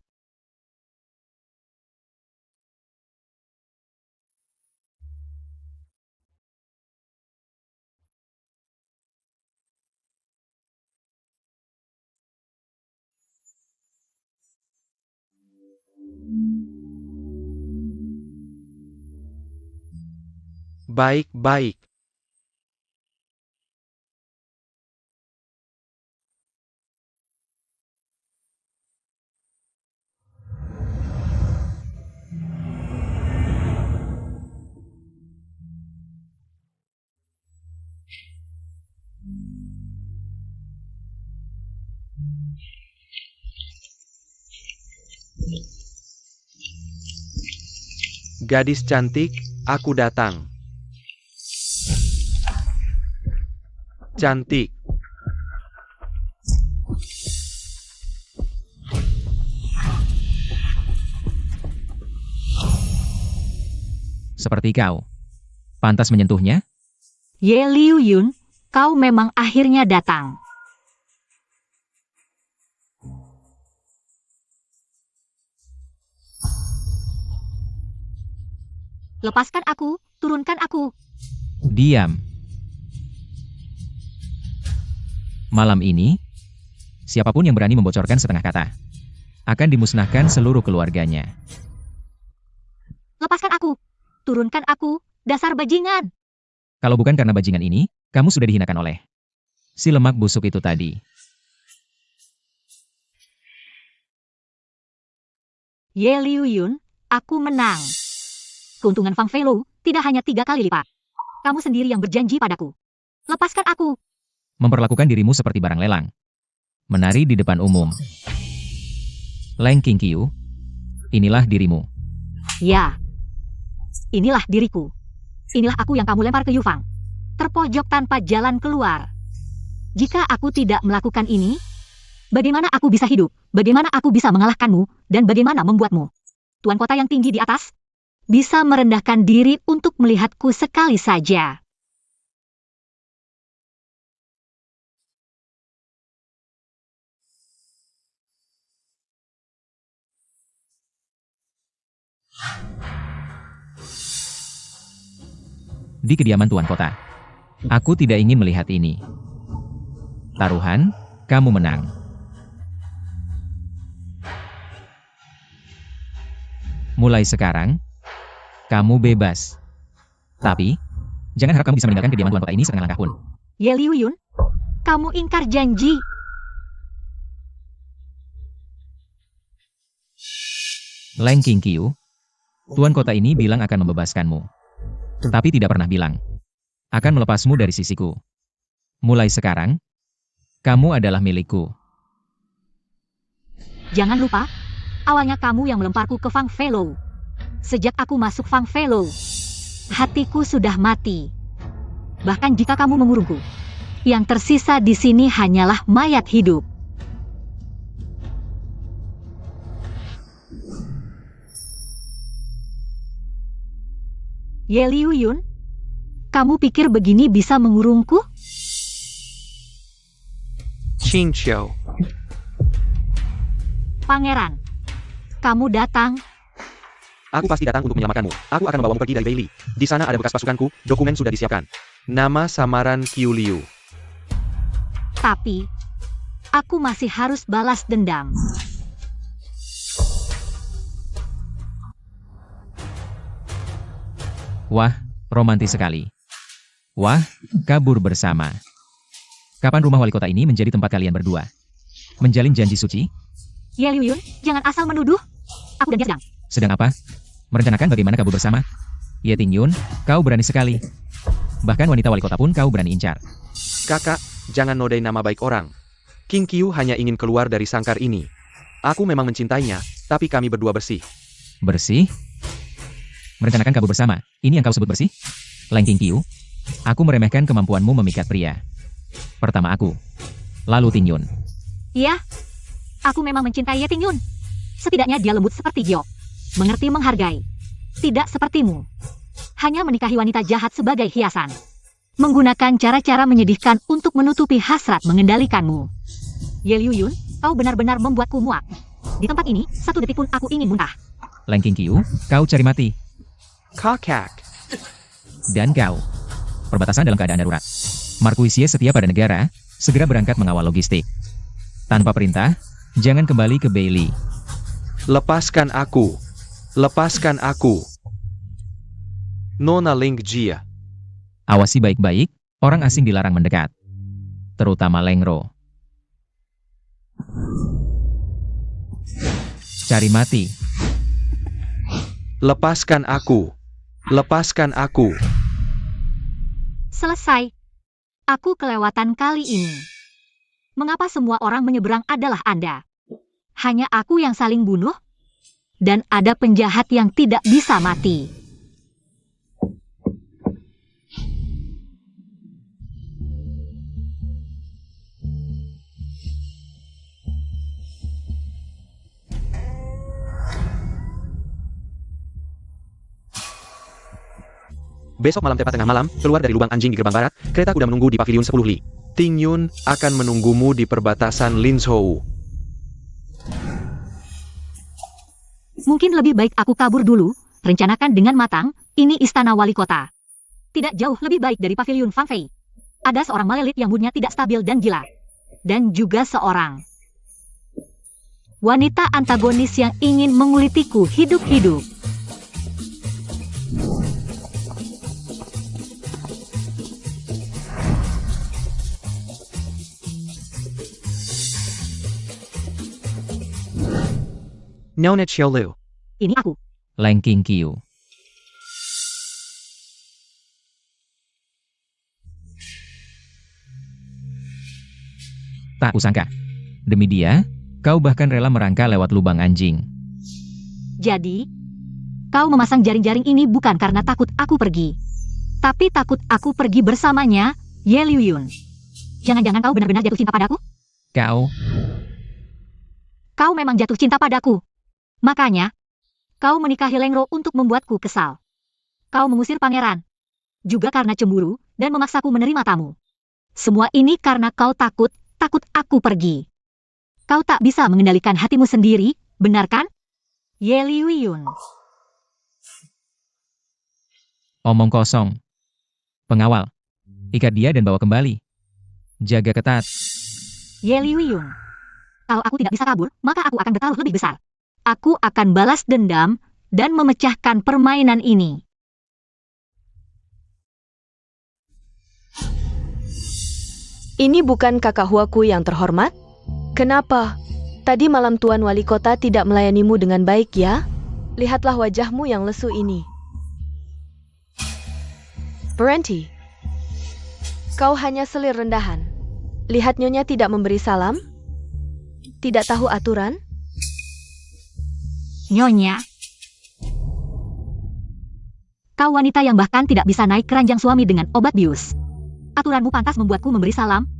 Baik-baik. Gadis cantik, aku datang. Cantik. Seperti kau. Pantas menyentuhnya? Ye Liu Yun, kau memang akhirnya datang. Lepaskan aku, turunkan aku. Diam. Malam ini, siapapun yang berani membocorkan setengah kata, akan dimusnahkan seluruh keluarganya. Lepaskan aku. Turunkan aku, dasar bajingan. Kalau bukan karena bajingan ini, kamu sudah dihinakan oleh si lemak busuk itu tadi. Ye Liu Yun, aku menang. Keuntungan Fang Feilou tidak hanya 3 kali lipat. Kamu sendiri yang berjanji padaku. Lepaskan aku. Memperlakukan dirimu seperti barang lelang. Menari di depan umum. Leng Qingqiu, inilah dirimu. Ya. Inilah diriku. Inilah aku yang kamu lempar ke Yufang. Terpojok tanpa jalan keluar. Jika aku tidak melakukan ini, bagaimana aku bisa hidup? Bagaimana aku bisa mengalahkanmu? Dan bagaimana membuatmu, tuan kota yang tinggi di atas, bisa merendahkan diri untuk melihatku sekali saja? Di kediaman tuan kota. Aku tidak ingin melihat ini. Taruhan, kamu menang. Mulai sekarang, kamu bebas. Tapi, jangan harap kamu bisa meninggalkan kediaman tuan kota ini setengah langkah pun. Ye Liu Yun, kamu ingkar janji. Leng Qingqiu, tuan kota ini bilang akan membebaskanmu. Tapi tidak pernah bilang akan melepasmu dari sisiku. Mulai sekarang, kamu adalah milikku. Jangan lupa, awalnya kamu yang melemparku ke Fang Feilou. Sejak aku masuk Fang Feilou, hatiku sudah mati. Bahkan jika kamu mengurungku, yang tersisa di sini hanyalah mayat hidup. Ye Liu Yun, kamu pikir begini bisa mengurungku? Qing Xiao. Pangeran, kamu datang. Aku pasti datang untuk menyelamatkanmu. Aku akan membawamu pergi dari Beili. Di sana ada bekas pasukanku, dokumen sudah disiapkan. Nama samaran Qiu Liu. Tapi, aku masih harus balas dendam. Wah, romantis sekali. Wah, kabur bersama. Kapan rumah wali kota ini menjadi tempat kalian berdua? Menjalin janji suci? Ye Liu Yun, jangan asal menuduh. Aku dan dia sedang. Sedang apa? Merencanakan bagaimana kabur bersama? Ye Tingyun, kau berani sekali. Bahkan wanita wali kota pun kau berani incar. Kakak, jangan nodai nama baik orang. King Qiu hanya ingin keluar dari sangkar ini. Aku memang mencintainya, tapi kami berdua bersih. Bersih? Merencanakan kabur bersama, ini yang kau sebut bersih? Leng King Qiu, aku meremehkan kemampuanmu memikat pria. Pertama aku, lalu Tingyun. Iya, aku memang mencintai Ye Tingyun. Setidaknya dia lembut seperti Gyo. Mengerti menghargai. Tidak sepertimu. Hanya menikahi wanita jahat sebagai hiasan. Menggunakan cara-cara menyedihkan untuk menutupi hasrat mengendalikanmu. Ye Liu Yun, kau benar-benar membuatku muak. Di tempat ini, satu detik pun aku ingin muntah. Leng King Qiu, kau cari mati. Kakak. Dan kau. Perbatasan dalam keadaan darurat. Markuisie setia pada negara, segera berangkat mengawal logistik. Tanpa perintah, jangan kembali ke Bailey. Lepaskan aku. Lepaskan aku. Nona Ling Jia. Awasi baik-baik, orang asing dilarang mendekat. Terutama Lengro. Cari mati. Lepaskan aku. Lepaskan aku. Selesai. Aku kelewatan kali ini. Mengapa semua orang menyeberang adalah Anda? Hanya aku yang saling bunuh? Dan ada penjahat yang tidak bisa mati. Besok malam tepat tengah malam, keluar dari lubang anjing di gerbang barat, kereta kuda menunggu di pavilion 10 Li. Tingyun akan menunggumu di perbatasan Linzhou. Mungkin lebih baik aku kabur dulu, rencanakan dengan matang, ini istana wali kota. Tidak jauh lebih baik dari pavilion Fang Fei. Ada seorang malelit yang moodnya tidak stabil dan gila. Dan juga seorang wanita antagonis yang ingin mengulitiku hidup-hidup. Nona Xiaolu. Ini aku. Leng King Qiu. Tak kusangka. Demi dia, kau bahkan rela merangkak lewat lubang anjing. Jadi, kau memasang jaring-jaring ini bukan karena takut aku pergi. Tapi takut aku pergi bersamanya, Ye Liu Yun. Jangan-jangan kau benar-benar jatuh cinta padaku? Kau memang jatuh cinta padaku. Makanya, kau menikahi Lengro untuk membuatku kesal. Kau mengusir pangeran. Juga karena cemburu, dan memaksaku menerima tamu. Semua ini karena kau takut aku pergi. Kau tak bisa mengendalikan hatimu sendiri, benar kan? Ye Liu Yun. Omong kosong. Pengawal. Ikat dia dan bawa kembali. Jaga ketat. Ye Liu Yun. Kalau aku tidak bisa kabur, maka aku akan bertaruh lebih besar. Aku akan balas dendam dan memecahkan permainan ini. Ini bukan kakak Huaku yang terhormat? Kenapa? Tadi malam Tuan Wali Kota tidak melayanimu dengan baik ya? Lihatlah wajahmu yang lesu ini. Berhenti. Kau hanya selir rendahan. Lihat Nyonya tidak memberi salam? Tidak tahu aturan? Nyonya. Kau wanita yang bahkan tidak bisa naik keranjang suami dengan obat bius. Aturanmu pantas membuatku memberi salam.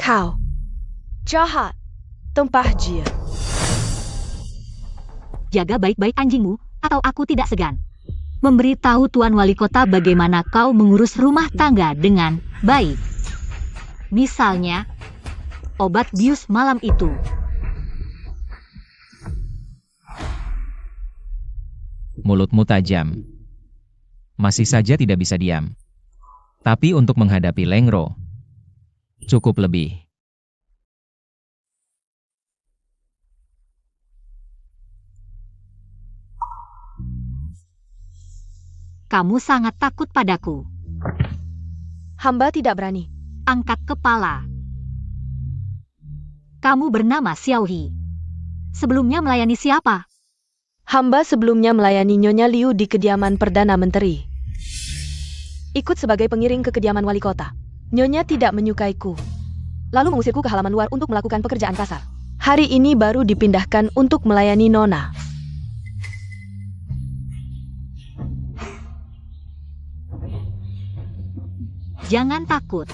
Kau. Jahat. Tumpah jia. Jaga baik-baik anjingmu, atau aku tidak segan memberitahu Tuan Wali Kota bagaimana kau mengurus rumah tangga dengan baik. Misalnya, obat bius malam itu. Mulutmu tajam. Masih saja tidak bisa diam. Tapi untuk menghadapi Lengro, cukup lebih. kamu sangat takut padaku. Hamba tidak berani. Angkat kepala. Kamu bernama Xiaohi. Sebelumnya melayani siapa? Hamba sebelumnya melayani Nyonya Liu di kediaman Perdana Menteri. Ikut sebagai pengiring ke kediaman wali kota. Nyonya tidak menyukaiku. Lalu mengusirku ke halaman luar untuk melakukan pekerjaan kasar. Hari ini baru dipindahkan untuk melayani Nona. Jangan takut.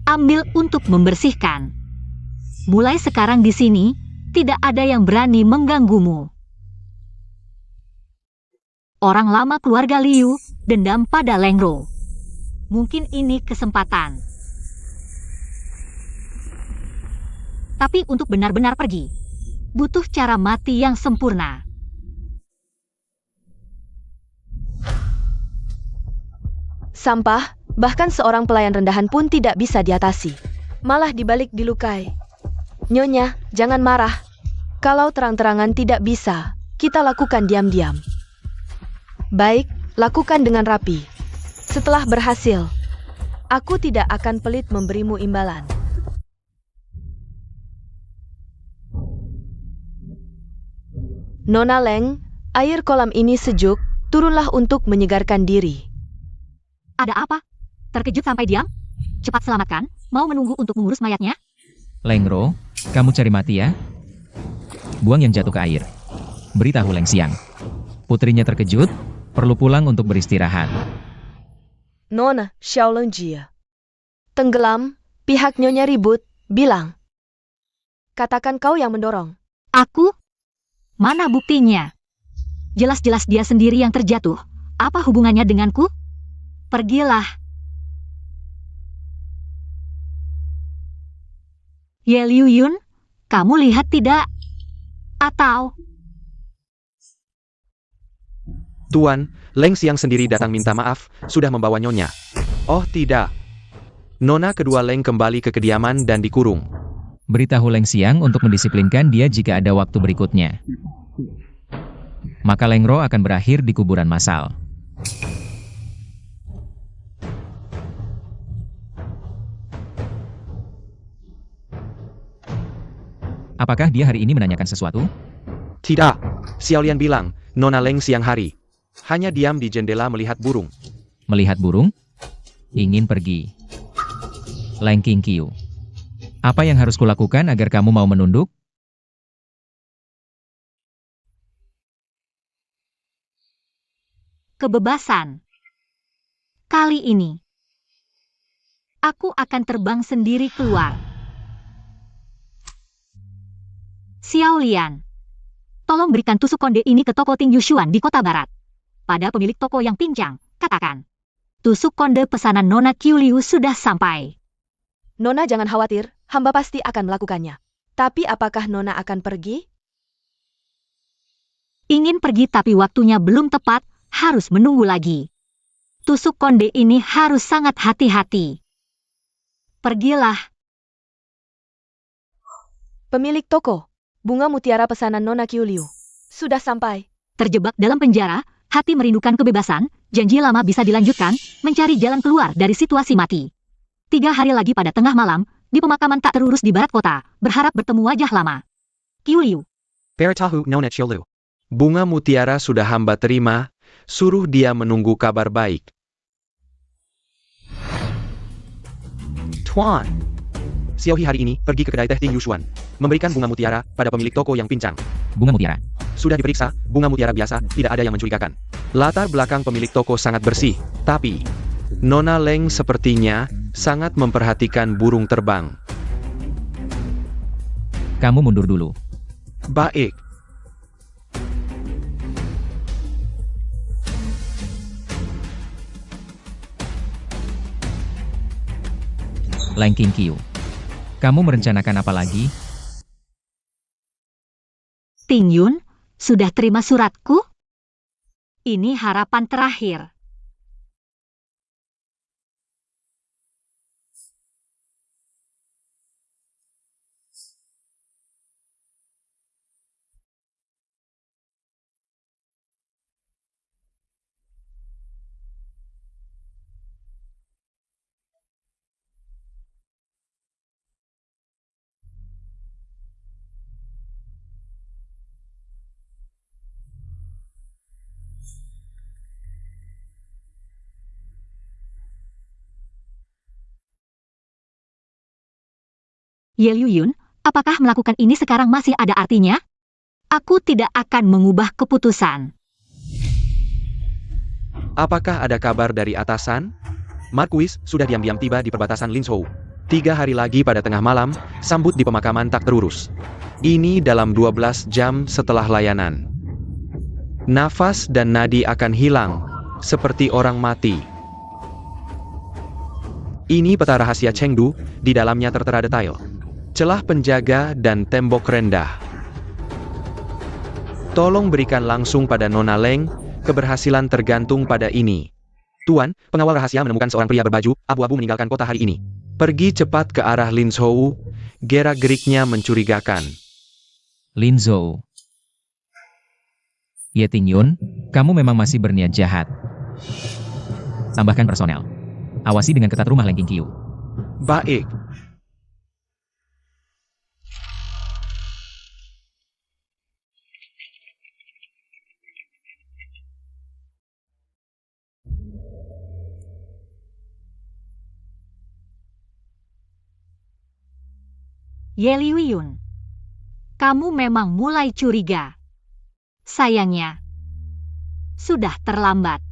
Ambil untuk membersihkan. Mulai sekarang di sini, tidak ada yang berani mengganggumu. Orang lama keluarga Liu dendam pada Lengro. Mungkin ini kesempatan. Tapi untuk benar-benar pergi, butuh cara mati yang sempurna. Sampah, bahkan seorang pelayan rendahan pun tidak bisa diatasi. Malah dibalik dilukai. Nyonya, jangan marah. Kalau terang-terangan tidak bisa, kita lakukan diam-diam. Baik, lakukan dengan rapi. Setelah berhasil, aku tidak akan pelit memberimu imbalan. Nona Leng, air kolam ini sejuk, turunlah untuk menyegarkan diri. Ada apa? Terkejut sampai diam? Cepat selamatkan, mau menunggu untuk mengurus mayatnya? Lengro, kamu cari mati ya? Buang yang jatuh ke air. Beritahu Leng Xiang. Putrinya terkejut, perlu pulang untuk beristirahat. Nona, Xiaolong Jia. Tenggelam, pihak Nyonya ribut, bilang. Katakan kau yang mendorong. Aku? Mana buktinya? Jelas-jelas dia sendiri yang terjatuh. Apa hubungannya denganku? Pergilah. Ye Liu Yun, kamu lihat tidak? Atau... Tuan, Leng Xiang sendiri datang minta maaf, sudah membawa Nyonya. Oh tidak. Nona kedua Leng kembali ke kediaman dan dikurung. Beritahu Leng Xiang untuk mendisiplinkan dia jika ada waktu berikutnya. Maka Lengro akan berakhir di kuburan massal. Apakah dia hari ini menanyakan sesuatu? Tidak. Xiaolian bilang, Nona Leng siang hari. Hanya diam di jendela melihat burung. Melihat burung? Ingin pergi. Leng Qingqiu. Apa yang harus kulakukan agar kamu mau menunduk? kebebasan. Kali ini, aku akan terbang sendiri keluar. Xiao Lian, tolong berikan tusuk konde ini ke toko Ting Yushuan di kota barat. Pada pemilik toko yang pincang, katakan. Tusuk konde pesanan Nona Qiu Liu sudah sampai. Nona jangan khawatir, hamba pasti akan melakukannya. Tapi apakah Nona akan pergi? Ingin pergi tapi waktunya belum tepat, harus menunggu lagi. Tusuk konde ini harus sangat hati-hati. Pergilah. Pemilik toko, bunga mutiara pesanan Nona Qiu Liu. Sudah sampai. Terjebak dalam penjara, hati merindukan kebebasan, janji lama bisa dilanjutkan, mencari jalan keluar dari situasi mati. 3 hari lagi pada tengah malam, di pemakaman tak terurus di barat kota, berharap bertemu wajah lama. Qiu Liu. Peritahu Nona Qiu Liu. Bunga mutiara sudah hamba terima, suruh dia menunggu kabar baik. Tuan. Xiaohi hari ini pergi ke kedai teh Ting Yushuan, memberikan bunga mutiara pada pemilik toko yang pincang. Bunga mutiara. Sudah diperiksa, bunga mutiara biasa, tidak ada yang mencurigakan. Latar belakang pemilik toko sangat bersih, tapi Nona Leng sepertinya sangat memperhatikan burung terbang. Kamu mundur dulu. Baik. Leng Qingqiu. Kamu merencanakan apa lagi? Ting Yun, sudah terima suratku? Ini harapan terakhir. Ye Liuyun, apakah melakukan ini sekarang masih ada artinya? Aku tidak akan mengubah keputusan. Apakah ada kabar dari atasan? Marquis sudah diam-diam tiba di perbatasan Linzhou. 3 hari lagi pada tengah malam, sambut di pemakaman tak terurus. Ini dalam 12 jam setelah layanan. Nafas dan nadi akan hilang, seperti orang mati. Ini peta rahasia Chengdu, di dalamnya tertera detail. Celah penjaga dan tembok rendah. Tolong berikan langsung pada Nona Leng, keberhasilan tergantung pada ini. Tuan, pengawal rahasia menemukan seorang pria berbaju abu-abu meninggalkan kota hari ini. Pergi cepat ke arah Linzhou, gerak-geriknya mencurigakan. Linzhou. Ye Tingyun, kamu memang masih berniat jahat. Tambahkan personel. Awasi dengan ketat rumah Leng Qingqiu. Baik. Ye Liuyun, kamu memang mulai curiga. Sayangnya, sudah terlambat.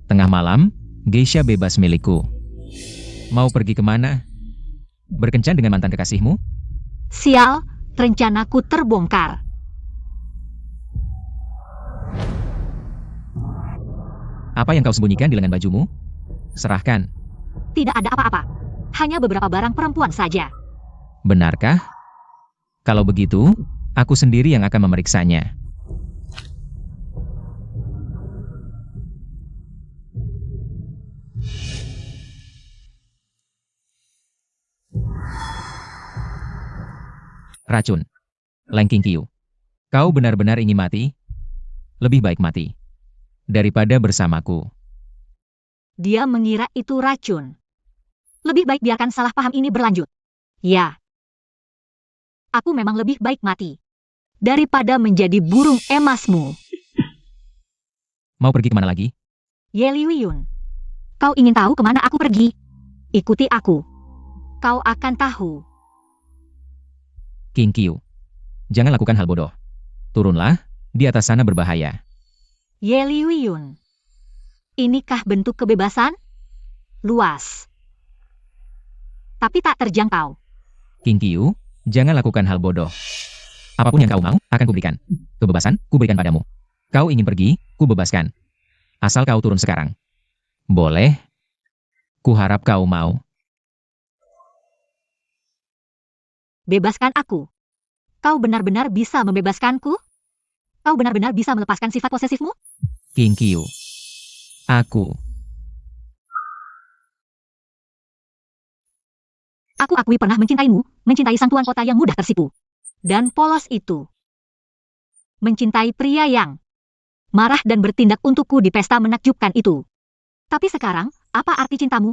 Tengah malam, geisha bebas milikku. Mau pergi kemana? Berkencan dengan mantan kekasihmu? Sial, rencanaku terbongkar. Apa yang kau sembunyikan di lengan bajumu? Serahkan. Tidak ada apa-apa. Hanya beberapa barang perempuan saja. Benarkah? Kalau begitu, aku sendiri yang akan memeriksanya. Racun. Leng Qingqiu. Kau benar-benar ingin mati? Lebih baik mati daripada bersamaku. Dia mengira itu racun. Lebih baik biarkan salah paham ini berlanjut. Ya. Aku memang lebih baik mati daripada menjadi burung emasmu. Mau pergi kemana lagi? Ye Liuyun, kau ingin tahu kemana aku pergi? Ikuti aku. Kau akan tahu. Qingqiu. Jangan lakukan hal bodoh. Turunlah, di atas sana berbahaya. Ye Liuyun, inikah bentuk kebebasan? Luas. Tapi tak terjangkau. Qingqiu, jangan lakukan hal bodoh. Apapun yang kau mau, akan kuberikan. Kebebasan, kuberikan padamu. Kau ingin pergi, kubebaskan. Asal kau turun sekarang. Boleh? Kuharap kau mau. Bebaskan aku. Kau benar-benar bisa membebaskanku? Kau benar-benar bisa melepaskan sifat posesifmu? Qingqiu. Aku akui pernah mencintaimu, mencintai sang tuan kota yang mudah tersipu. Dan polos itu. Mencintai pria yang marah dan bertindak untukku di pesta menakjubkan itu. Tapi sekarang, apa arti cintamu?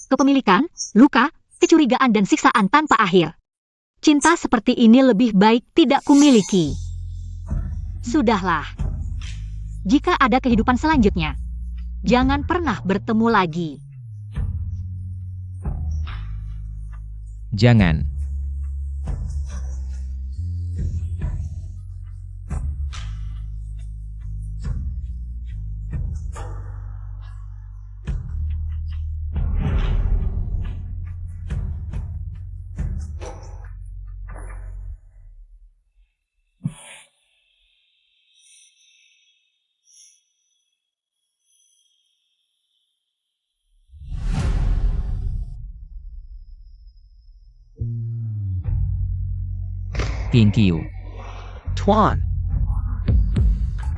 Kepemilikan, luka, kecurigaan dan siksaan tanpa akhir. Cinta seperti ini lebih baik tidak kumiliki. Sudahlah. Jika ada kehidupan selanjutnya, jangan pernah bertemu lagi. jangan. Qingqiu, Tuan,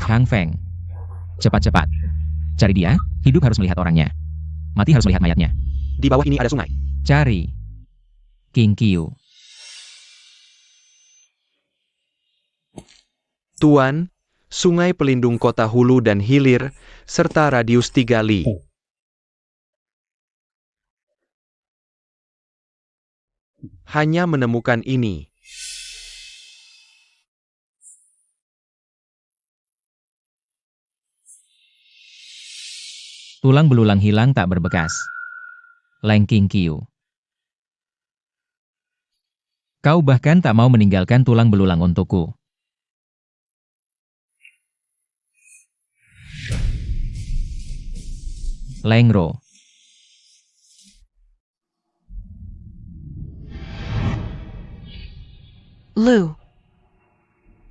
Chang Feng. Cepat-cepat. Cari dia, hidup harus melihat orangnya. Mati harus melihat mayatnya. di bawah ini ada sungai. Cari. King Qiu. Tuan, sungai pelindung kota hulu dan hilir, serta radius 3 li. Hanya menemukan ini. Tulang belulang hilang tak berbekas. Leng King Qiu. Kau bahkan tak mau meninggalkan tulang belulang untukku. Leng Ro. Lu.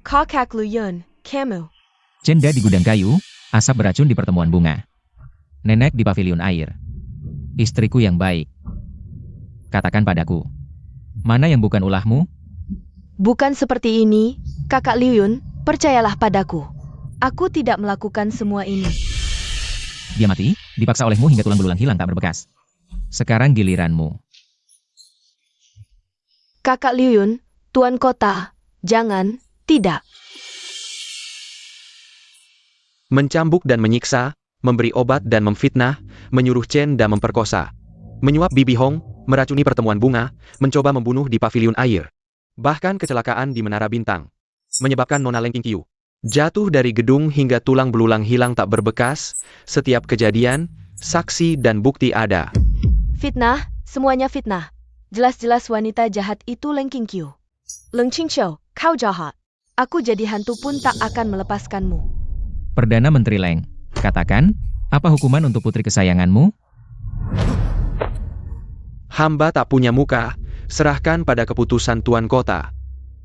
Kakak Lu Yun, kamu. Cenda di gudang kayu, asap beracun di pertemuan bunga. Nenek di pavilion air. Istriku yang baik. Katakan padaku, mana yang bukan ulahmu? Bukan seperti ini, Kakak Liu Yun, percayalah padaku. Aku tidak melakukan semua ini. Dia mati, dipaksa olehmu hingga tulang belulang hilang tak berbekas. Sekarang giliranmu. Kakak Liu Yun, Tuan Kota, jangan, tidak. Mencambuk dan menyiksa, memberi obat dan memfitnah, menyuruh Chen dan memperkosa. Menyuap Bibi Hong, meracuni pertemuan bunga, mencoba membunuh di pavilion air. Bahkan kecelakaan di Menara Bintang. Menyebabkan Nona Leng King Qiu jatuh dari gedung hingga tulang belulang hilang tak berbekas. Setiap kejadian, saksi dan bukti ada. Fitnah, semuanya fitnah. Jelas-jelas wanita jahat itu Leng King Qiu. Leng Qingqiu, kau jahat. Aku jadi hantu pun tak akan melepaskanmu. Perdana Menteri Leng, katakan, apa hukuman untuk putri kesayanganmu? Hamba tak punya muka, serahkan pada keputusan Tuan Kota.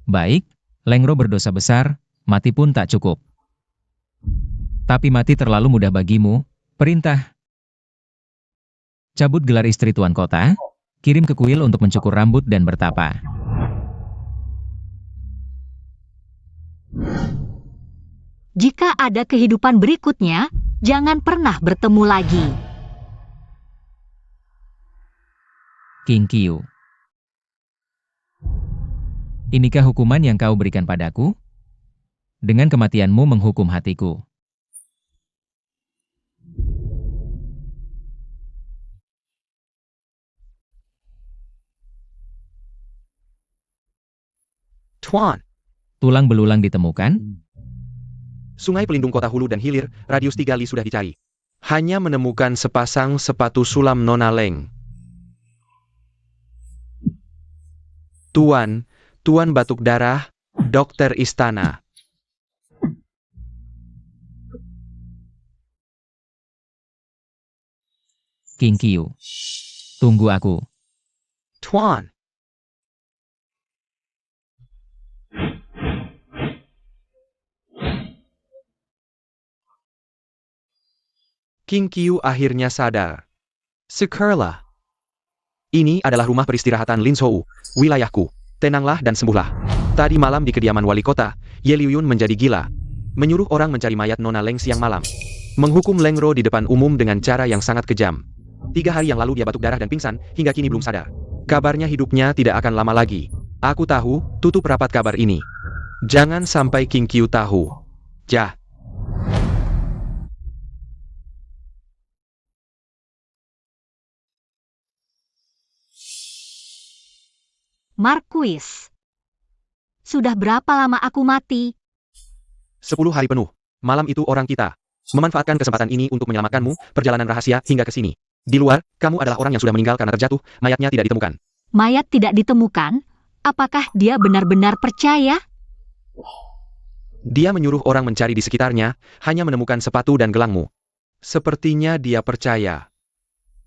Baik, Leng Ro berdosa besar, mati pun tak cukup. Tapi mati terlalu mudah bagimu, perintah. Cabut gelar istri Tuan Kota, kirim ke kuil untuk mencukur rambut dan bertapa. Jika ada kehidupan berikutnya, jangan pernah bertemu lagi. King Qiu. Inikah hukuman yang kau berikan padaku? Dengan kematianmu menghukum hatiku. Tuan, Tulang belulang ditemukan? sungai pelindung kota hulu dan hilir, radius 3 li sudah dicari. Hanya menemukan sepasang sepatu sulam Nona Leng. Tuan, Tuan batuk darah, dokter istana. King Qiu. Tunggu aku. Tuan. King Qiu akhirnya sadar. Sekarlah. Ini adalah rumah peristirahatan Lin Shou, wilayahku. Tenanglah dan sembuhlah. Tadi malam di kediaman wali kota, Ye Liuyun menjadi gila. Menyuruh orang mencari mayat Nona Leng siang malam. Menghukum Leng Ro di depan umum dengan cara yang sangat kejam. 3 hari yang lalu dia batuk darah dan pingsan, hingga kini belum sadar. Kabarnya hidupnya tidak akan lama lagi. Aku tahu, tutup rapat kabar ini. Jangan sampai King Qiu tahu. Jah. Marquis. Sudah berapa lama aku mati? 10 hari penuh. Malam itu orang kita memanfaatkan kesempatan ini untuk menyelamatkanmu, perjalanan rahasia hingga ke sini. Di luar, kamu adalah orang yang sudah meninggal karena terjatuh, mayatnya tidak ditemukan. Mayat tidak ditemukan? Apakah dia benar-benar percaya? Dia menyuruh orang mencari di sekitarnya, hanya menemukan sepatu dan gelangmu. Sepertinya dia percaya.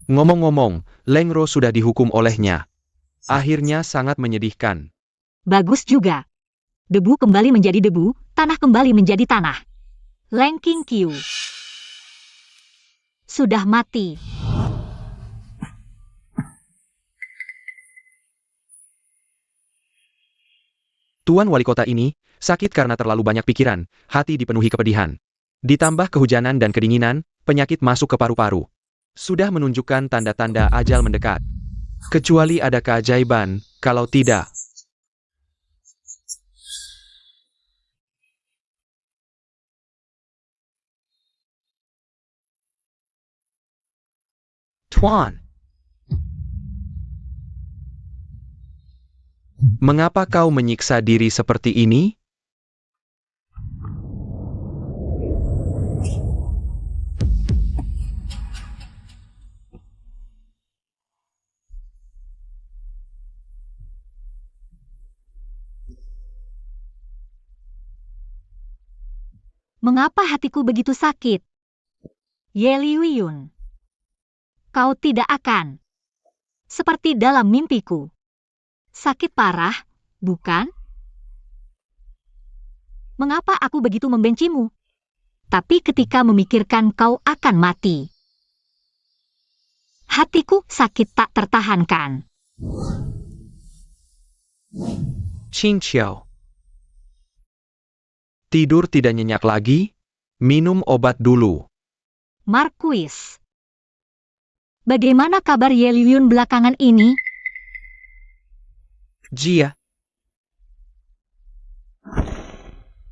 Ngomong-ngomong, Leng Ro sudah dihukum olehnya. Akhirnya sangat menyedihkan. Bagus juga. Debu kembali menjadi debu, tanah kembali menjadi tanah. Leng King Qiu sudah mati. Tuan wali kota ini sakit karena terlalu banyak pikiran, hati dipenuhi kepedihan. Ditambah kehujanan dan kedinginan, penyakit masuk ke paru-paru. Sudah menunjukkan tanda-tanda ajal mendekat. Kecuali ada keajaiban, kalau tidak. Tuan, mengapa kau menyiksa diri seperti ini? Mengapa hatiku begitu sakit? Ye Liuyun, kau tidak akan seperti dalam mimpiku. Sakit parah, bukan? Mengapa aku begitu membencimu? Tapi ketika memikirkan kau akan mati, hatiku sakit tak tertahankan. Qin Qiao. Tidur tidak nyenyak lagi? Minum obat dulu. Marquis, bagaimana kabar Ye Liuyun belakangan ini? Jia.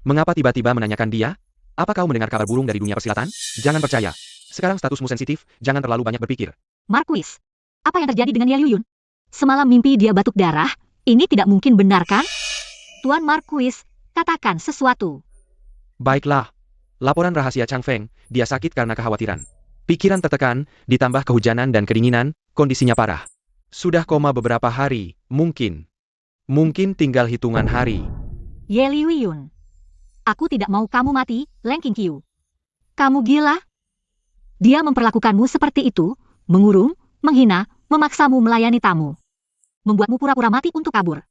Mengapa tiba-tiba menanyakan dia? Apa kau mendengar kabar burung dari dunia persilatan? Jangan percaya. Sekarang statusmu sensitif, jangan terlalu banyak berpikir. Marquis, apa yang terjadi dengan Ye Liuyun? Semalam mimpi dia batuk darah, ini tidak mungkin benar kan? Tuan Marquis, katakan sesuatu. Baiklah. Laporan rahasia Chang Feng, dia sakit karena kekhawatiran. Pikiran tertekan, ditambah kehujanan dan kedinginan, kondisinya parah. Sudah koma beberapa hari, mungkin. Mungkin tinggal hitungan hari. Ye Liuyun, aku tidak mau kamu mati, Leng Qingqiu. Kamu gila? Dia memperlakukanmu seperti itu, mengurung, menghina, memaksamu melayani tamu. Membuatmu pura-pura mati untuk kabur.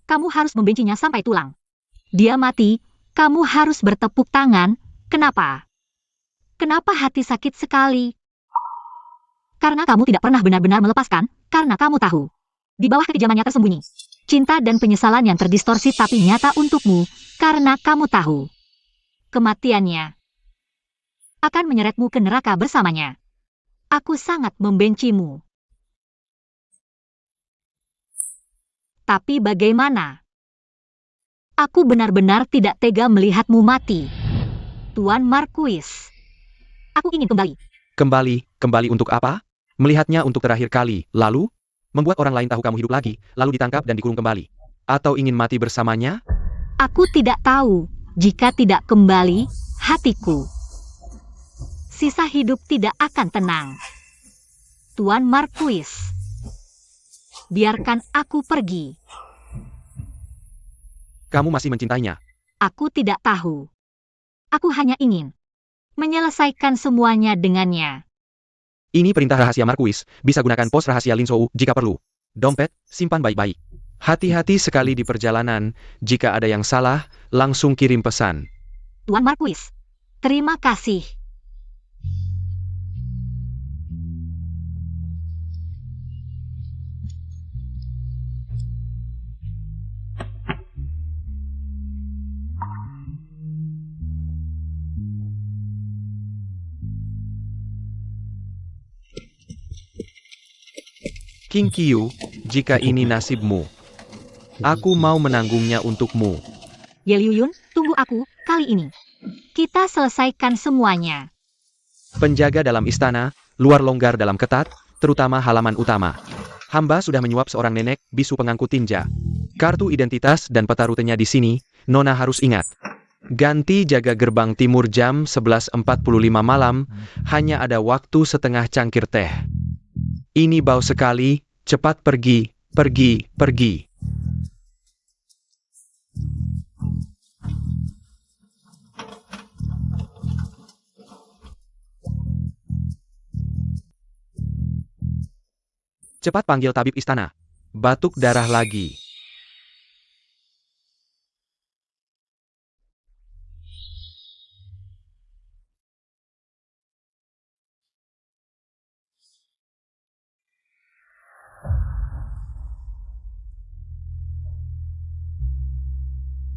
Kamu harus membencinya sampai tulang. Dia mati, kamu harus bertepuk tangan. Kenapa? Kenapa hati sakit sekali? Karena kamu tidak pernah benar-benar melepaskan, karena kamu tahu. Di bawah kekejamannya tersembunyi. Cinta dan penyesalan yang terdistorsi tapi nyata untukmu, karena kamu tahu. Kematiannya akan menyeretmu ke neraka bersamanya. Aku sangat membencimu. Tapi bagaimana? Aku benar-benar tidak tega melihatmu mati. Tuan Marquis, aku ingin kembali. Kembali untuk apa? Melihatnya untuk terakhir kali, lalu? Membuat orang lain tahu kamu hidup lagi, lalu ditangkap dan dikurung kembali. Atau ingin mati bersamanya? Aku tidak tahu, jika tidak kembali, hatiku. Sisa hidup tidak akan tenang. Tuan Marquis, biarkan aku pergi. Kamu masih mencintainya? Aku tidak tahu. Aku hanya ingin menyelesaikan semuanya dengannya. Ini perintah rahasia Marquis, bisa gunakan pos rahasia Lin Shou jika perlu. Dompet, simpan baik-baik. Hati-hati sekali di perjalanan, jika ada yang salah, langsung kirim pesan. Tuan Marquis, terima kasih. Qingqiu, jika ini nasibmu, aku mau menanggungnya untukmu. Ye Liuyun, tunggu aku, kali ini. Kita selesaikan semuanya. Penjaga dalam istana, luar longgar dalam ketat, terutama halaman utama. Hamba sudah menyuap seorang nenek, bisu pengangkut tinja. Kartu identitas dan peta rutenya di sini, Nona harus ingat. Ganti jaga gerbang timur jam 11.45 malam, hanya ada waktu setengah cangkir teh. Ini bau sekali, cepat pergi, pergi. Cepat panggil tabib istana. Batuk darah lagi.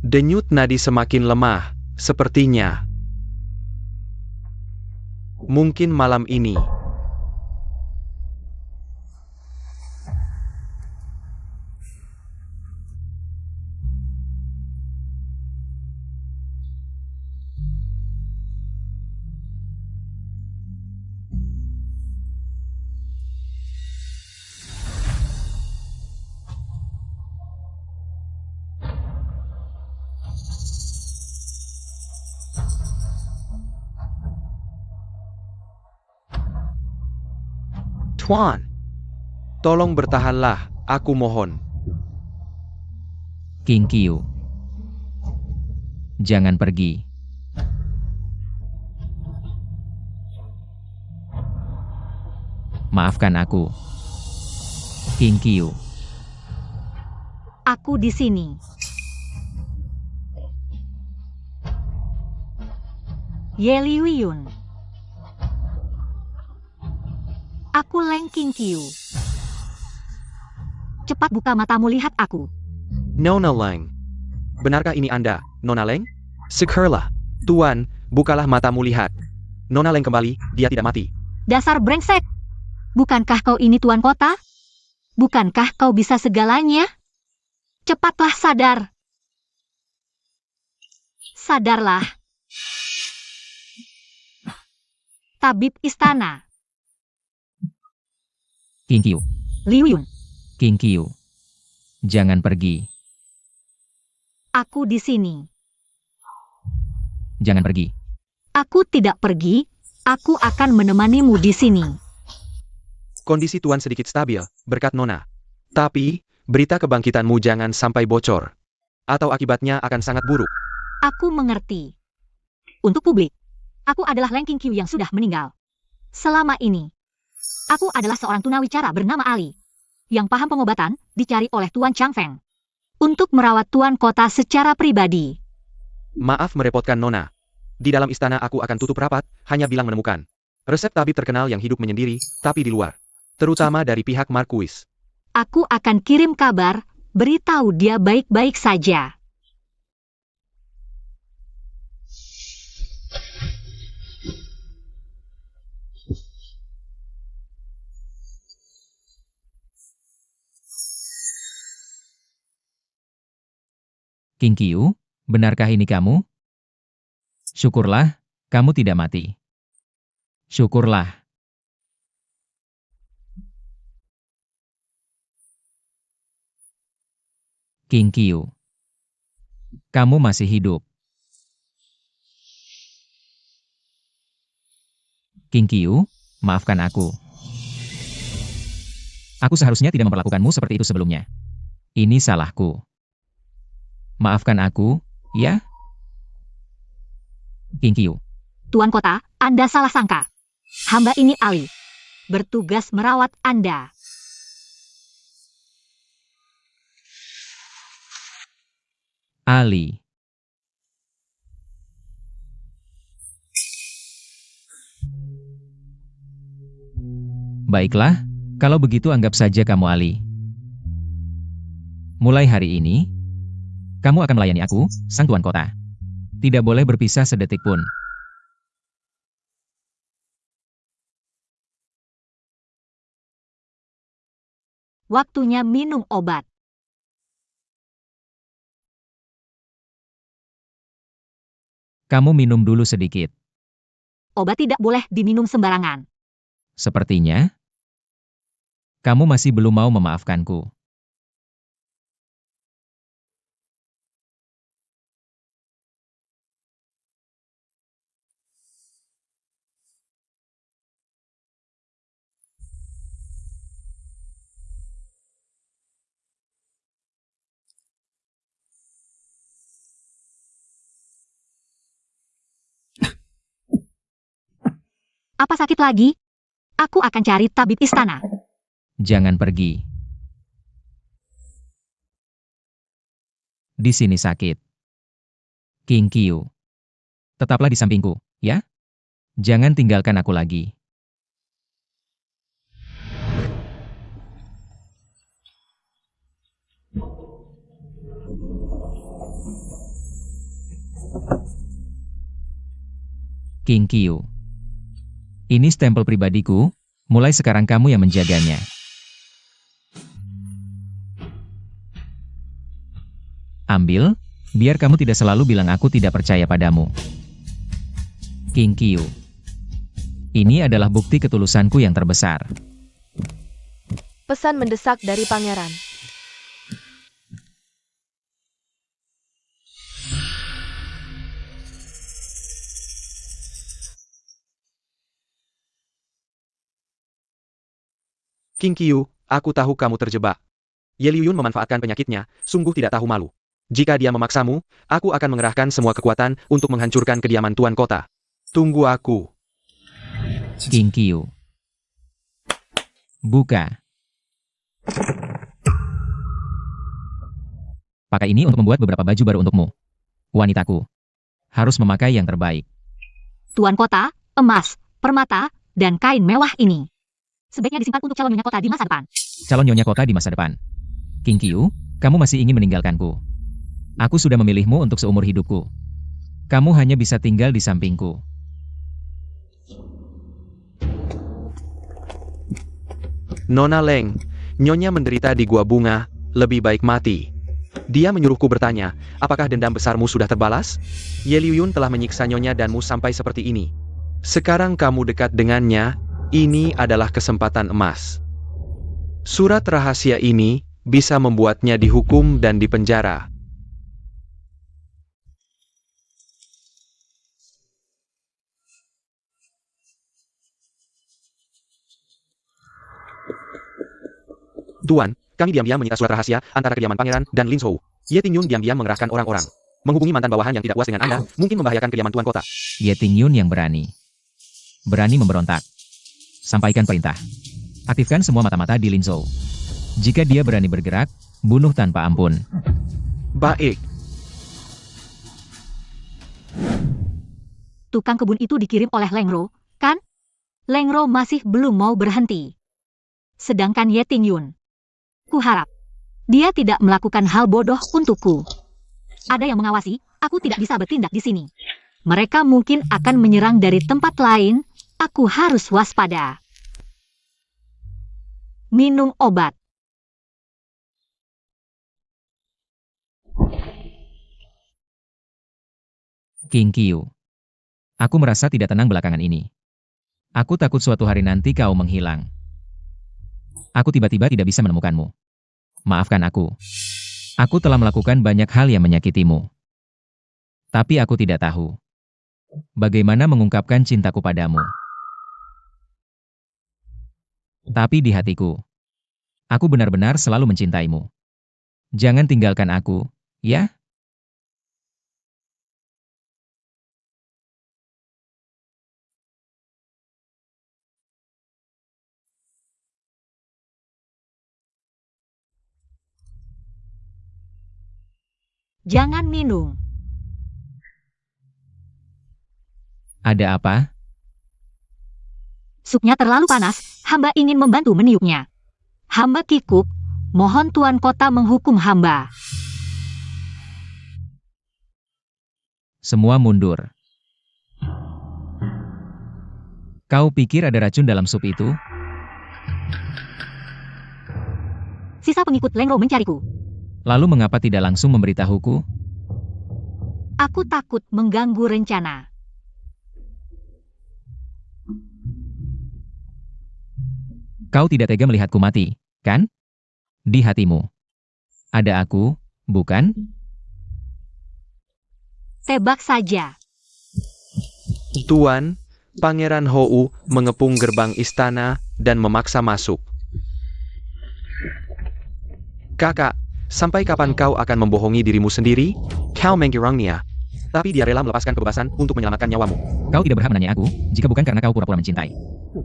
Denyut nadi semakin lemah, sepertinya. Mungkin malam ini. Tuan, tolong bertahanlah, aku mohon. King Qiu. Jangan pergi. Maafkan aku. King Qiu. Aku di sini. Ye Liuyun. Aku Leng Qingqiu. Cepat buka matamu, lihat aku. Nona Leng. Benarkah ini Anda, Nona Leng? Segeralah. Tuan, bukalah matamu, lihat. Nona Leng kembali, dia tidak mati. Dasar brengsek. Bukankah kau ini tuan kota? Bukankah kau bisa segalanya? Cepatlah sadar. Sadarlah. Tabib istana. King Qiu. Liuyun. King Qiu. Jangan pergi. Aku di sini. Jangan pergi. Aku tidak pergi. Aku akan menemanimu di sini. Kondisi Tuan sedikit stabil, berkat Nona. Tapi, berita kebangkitanmu jangan sampai bocor. Atau akibatnya akan sangat buruk. Aku mengerti. Untuk publik, aku adalah Leng Qingqiu yang sudah meninggal. Selama ini, aku adalah seorang tunawicara bernama Ali, yang paham pengobatan dicari oleh Tuan Chang Feng untuk merawat Tuan kota secara pribadi. Maaf merepotkan Nona. Di dalam istana aku akan tutup rapat, hanya bilang menemukan resep tabib terkenal yang hidup menyendiri, tapi di luar. Terutama dari pihak Marquis. Aku akan kirim kabar, beritahu dia baik-baik saja. King Qiu, benarkah ini kamu? Syukurlah, kamu tidak mati. Syukurlah. King Qiu. Kamu masih hidup. King Qiu, maafkan aku. Aku seharusnya tidak memperlakukanmu seperti itu sebelumnya. Ini salahku. Maafkan aku, ya? King Qiu. Tuan kota, Anda salah sangka. Hamba ini Ali, bertugas merawat Anda. Ali. Baiklah, kalau begitu anggap saja kamu Ali. Mulai hari ini, kamu akan melayani aku, sang tuan kota. Tidak boleh berpisah sedetik pun. Waktunya minum obat. Kamu minum dulu sedikit. Obat tidak boleh diminum sembarangan. Sepertinya, kamu masih belum mau memaafkanku. Apa sakit lagi? Aku akan cari tabib istana. Jangan pergi. Di sini sakit. King Qiu. Tetaplah di sampingku, ya? Jangan tinggalkan aku lagi. King Qiu. Ini stempel pribadiku, mulai sekarang kamu yang menjaganya. Ambil, biar kamu tidak selalu bilang aku tidak percaya padamu. King Qiu. Ini adalah bukti ketulusanku yang terbesar. Pesan mendesak dari pangeran. King Qiu, aku tahu kamu terjebak. Ye Liuyun memanfaatkan penyakitnya, sungguh tidak tahu malu. Jika dia memaksamu, aku akan mengerahkan semua kekuatan untuk menghancurkan kediaman Tuan Kota. Tunggu aku. King Qiu. Buka. Pakai ini untuk membuat beberapa baju baru untukmu. Wanitaku. Harus memakai yang terbaik. Tuan Kota, emas, permata, dan kain mewah ini sebaiknya disimpan untuk calon nyonya kota di masa depan. Calon nyonya kota di masa depan. King Qiu, kamu masih ingin meninggalkanku. Aku sudah memilihmu untuk seumur hidupku. Kamu hanya bisa tinggal di sampingku. Nona Leng, Nyonya menderita di gua bunga, lebih baik mati. Dia menyuruhku bertanya, apakah dendam besarmu sudah terbalas? Ye Liuyun telah menyiksa Nyonya danmu sampai seperti ini. Sekarang kamu dekat dengannya, ini adalah kesempatan emas. Surat rahasia ini bisa membuatnya dihukum dan dipenjara. Tuan, kami diam-diam menyita surat rahasia antara kediaman pangeran dan Lin Zhou. Ye Tingyun diam-diam mengerahkan orang-orang. Menghubungi mantan bawahan yang tidak puas dengan Anda, mungkin membahayakan kediaman Tuan Kota. Ye Tingyun yang berani. Berani memberontak. Sampaikan perintah. Aktifkan semua mata-mata di Lin Zhou. Jika dia berani bergerak, bunuh tanpa ampun. Baik. Tukang kebun itu dikirim oleh Lengro, kan? Lengro masih belum mau berhenti. Sedangkan Ye Tingyun, kuharap dia tidak melakukan hal bodoh untukku. Ada yang mengawasi, aku tidak bisa bertindak di sini. Mereka mungkin akan menyerang dari tempat lain, aku harus waspada. Minum obat. King Qiu. Aku merasa tidak tenang belakangan ini. Aku takut suatu hari nanti kau menghilang. Aku tiba-tiba tidak bisa menemukanmu. Maafkan aku. Aku telah melakukan banyak hal yang menyakitimu. Tapi aku tidak tahu bagaimana mengungkapkan cintaku padamu. Tapi di hatiku, aku benar-benar selalu mencintaimu. Jangan tinggalkan aku, ya? Jangan minum. Ada apa? Supnya terlalu panas, hamba ingin membantu meniupnya. Hamba kikuk, mohon Tuan Kota menghukum hamba. Semua mundur. Kau pikir ada racun dalam sup itu? Sisa pengikut Lengro mencariku. Lalu mengapa tidak langsung memberitahuku? Aku takut mengganggu rencana. Kau tidak tega melihatku mati, kan? Di hatimu. Ada aku, bukan? Tebak saja. Tuan, Pangeran Hou mengepung gerbang istana dan memaksa masuk. Kakak, sampai kapan kau akan membohongi dirimu sendiri? Kau menggirangnya. Tapi dia rela melepaskan kebebasan untuk menyelamatkan nyawamu. Kau tidak berhak menanya aku, jika bukan karena kau pura-pura mencintai.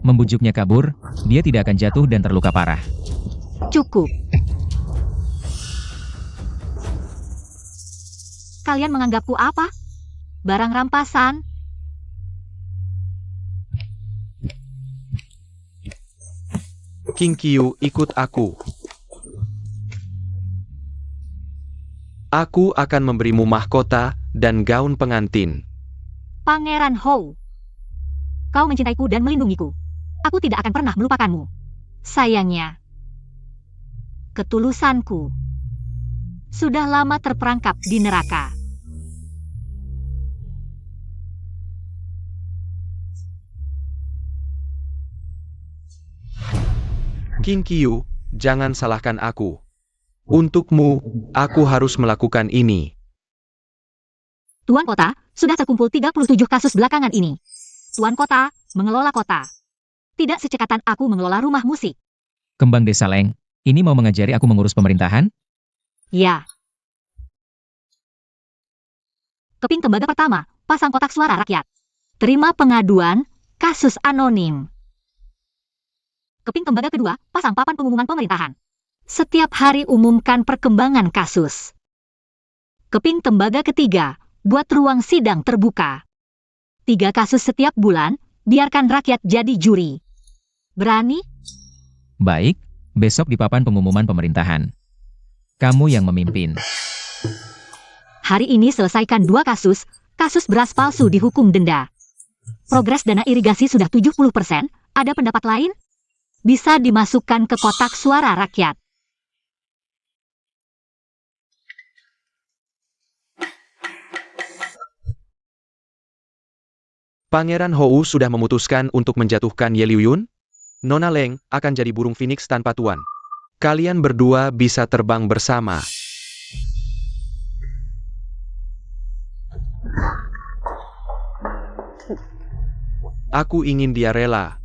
Membujuknya kabur, dia tidak akan jatuh dan terluka parah. Cukup. Kalian menganggapku apa? Barang rampasan? King Qiu, ikut aku. Aku akan memberimu mahkota dan gaun pengantin. Pangeran Hou. Kau mencintaiku dan melindungiku. Aku tidak akan pernah melupakanmu. Sayangnya, ketulusanku sudah lama terperangkap di neraka. King Qiu, jangan salahkan aku. Untukmu, aku harus melakukan ini. Tuan Kota, sudah terkumpul 37 kasus belakangan ini. Tuan Kota, mengelola kota. Tidak secekatan aku mengelola rumah musik. Kembang Desa Leng, ini mau mengajari aku mengurus pemerintahan? Ya. Keping tembaga pertama, pasang kotak suara rakyat. Terima pengaduan, kasus anonim. Keping tembaga kedua, pasang papan pengumuman pemerintahan. Setiap hari umumkan perkembangan kasus. Keping tembaga ketiga, buat ruang sidang terbuka. 3 kasus setiap bulan, biarkan rakyat jadi juri. Berani? Baik, besok di papan pengumuman pemerintahan. Kamu yang memimpin. Hari ini selesaikan 2 kasus, kasus beras palsu dihukum denda. Progres dana irigasi sudah 70%, ada pendapat lain? Bisa dimasukkan ke kotak suara rakyat. Pangeran Hou sudah memutuskan untuk menjatuhkan Ye Liuyun. Nona Leng akan jadi burung phoenix tanpa tuan. Kalian berdua bisa terbang bersama. Aku ingin dia rela.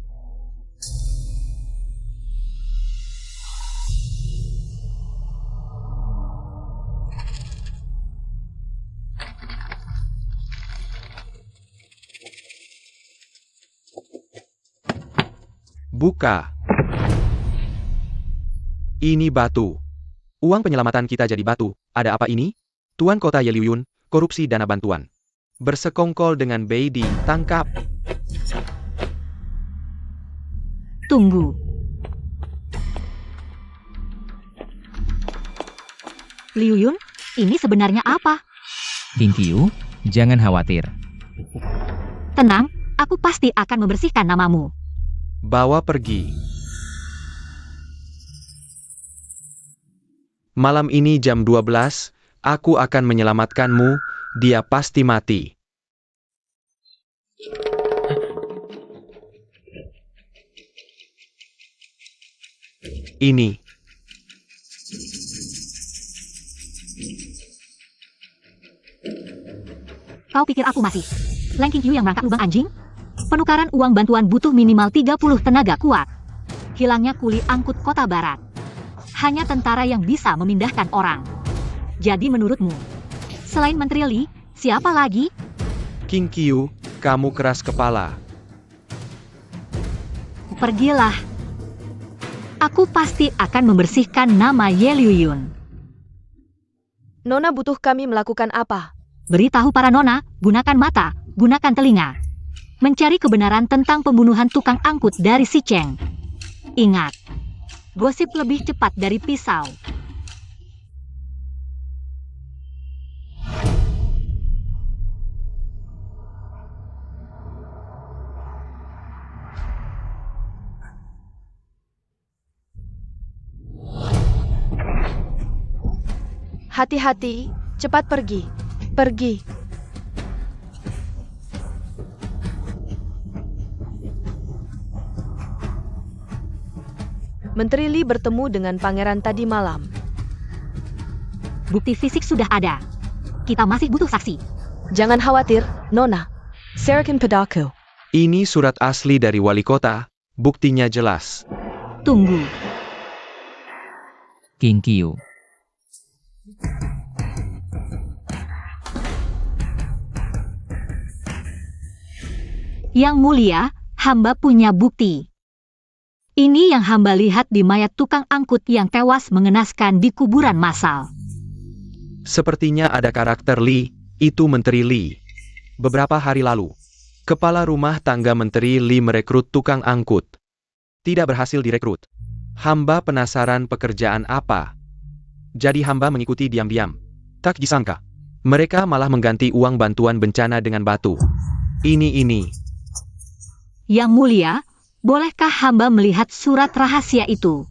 Buka. Ini batu. Uang penyelamatan kita jadi batu. Ada apa ini? Tuan Kota Ye Liuyun, korupsi dana bantuan. Bersekongkol dengan Beidi, tangkap. Tunggu. Liuyun, ini sebenarnya apa? King Qiu, jangan khawatir. Tenang, aku pasti akan membersihkan namamu. Bawa pergi. Malam ini jam 12, aku akan menyelamatkanmu, dia pasti mati. Ini. Kau pikir aku masih Leng King Qiu yang merangkak lubang anjing? Penukaran uang bantuan butuh minimal 30 tenaga kuat. Hilangnya kuli angkut kota barat. Hanya tentara yang bisa memindahkan orang. Jadi menurutmu, selain Menteri Li, siapa lagi? King Qiu, kamu keras kepala. Pergilah. Aku pasti akan membersihkan nama Ye Liuyun. Nona butuh kami melakukan apa? Beritahu para nona, gunakan mata, gunakan telinga. Mencari kebenaran tentang pembunuhan tukang angkut dari Si Cheng. Ingat, gosip lebih cepat dari pisau. Hati-hati, cepat pergi. Pergi. Menteri Li bertemu dengan pangeran tadi malam. Bukti fisik sudah ada. Kita masih butuh saksi. Jangan khawatir, Nona. Serahkan padaku. Ini surat asli dari wali kota, buktinya jelas. Tunggu. King Qiu. Yang mulia, hamba punya bukti. Ini yang hamba lihat di mayat tukang angkut yang tewas mengenaskan di kuburan massal. Sepertinya ada karakter Li, itu Menteri Li. Beberapa hari lalu, kepala rumah tangga Menteri Li merekrut tukang angkut. Tidak berhasil direkrut. Hamba penasaran pekerjaan apa. Jadi hamba mengikuti diam-diam. Tak disangka, mereka malah mengganti uang bantuan bencana dengan batu. Ini. Yang mulia, bolehkah hamba melihat surat rahasia itu?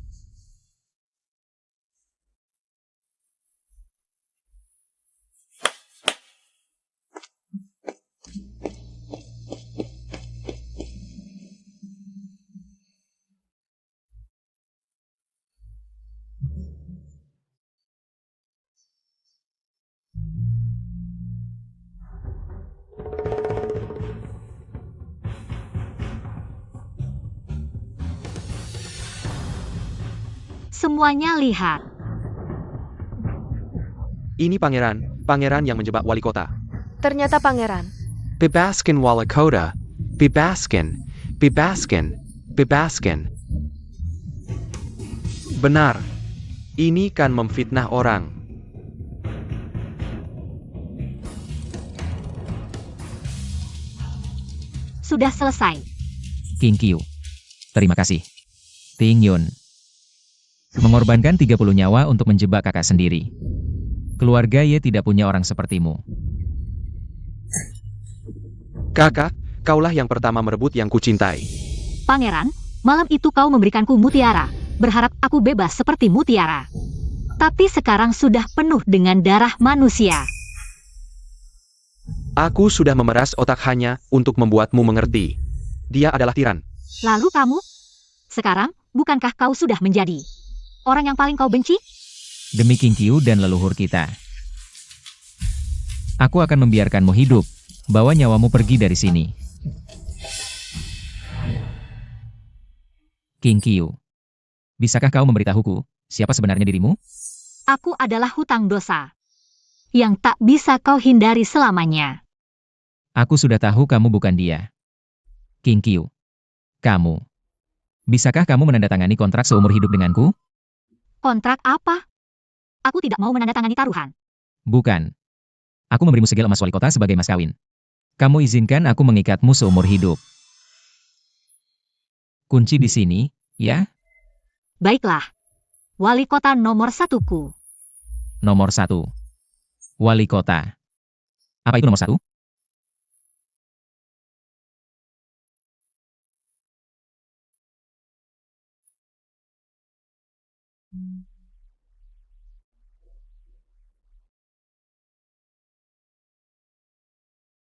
Semuanya lihat. Ini pangeran yang menjebak wali kota. Ternyata pangeran. Bebaskan wali kota. Bebaskan. Bebaskan. Bebaskan. Benar. Ini kan memfitnah orang. Sudah selesai. King Qiu. Terima kasih. Ting Yun. Mengorbankan 30 nyawa untuk menjebak kakak sendiri. Keluarga Ye tidak punya orang sepertimu. Kakak, kaulah yang pertama merebut yang kucintai. Pangeran, malam itu kau memberikanku mutiara, berharap aku bebas seperti mutiara. Tapi sekarang sudah penuh dengan darah manusia. Aku sudah memeras otak hanya untuk membuatmu mengerti. Dia adalah tiran. Lalu kamu? Sekarang, bukankah kau sudah menjadi orang yang paling kau benci? Demi King Qiu dan leluhur kita. Aku akan membiarkanmu hidup. Bawa nyawamu pergi dari sini. King Qiu. Bisakah kau memberitahuku, siapa sebenarnya dirimu? Aku adalah hutang dosa yang tak bisa kau hindari selamanya. Aku sudah tahu kamu bukan dia. King Qiu. Kamu. Bisakah kamu menandatangani kontrak seumur hidup denganku? Kontrak apa? Aku tidak mau menandatangani taruhan. Bukan. Aku memberimu segel emas wali kota sebagai mas kawin. Kamu izinkan aku mengikatmu seumur hidup. Kunci di sini, ya? Baiklah. Wali kota nomor 1-ku. Nomor 1. Wali kota. Apa itu nomor 1?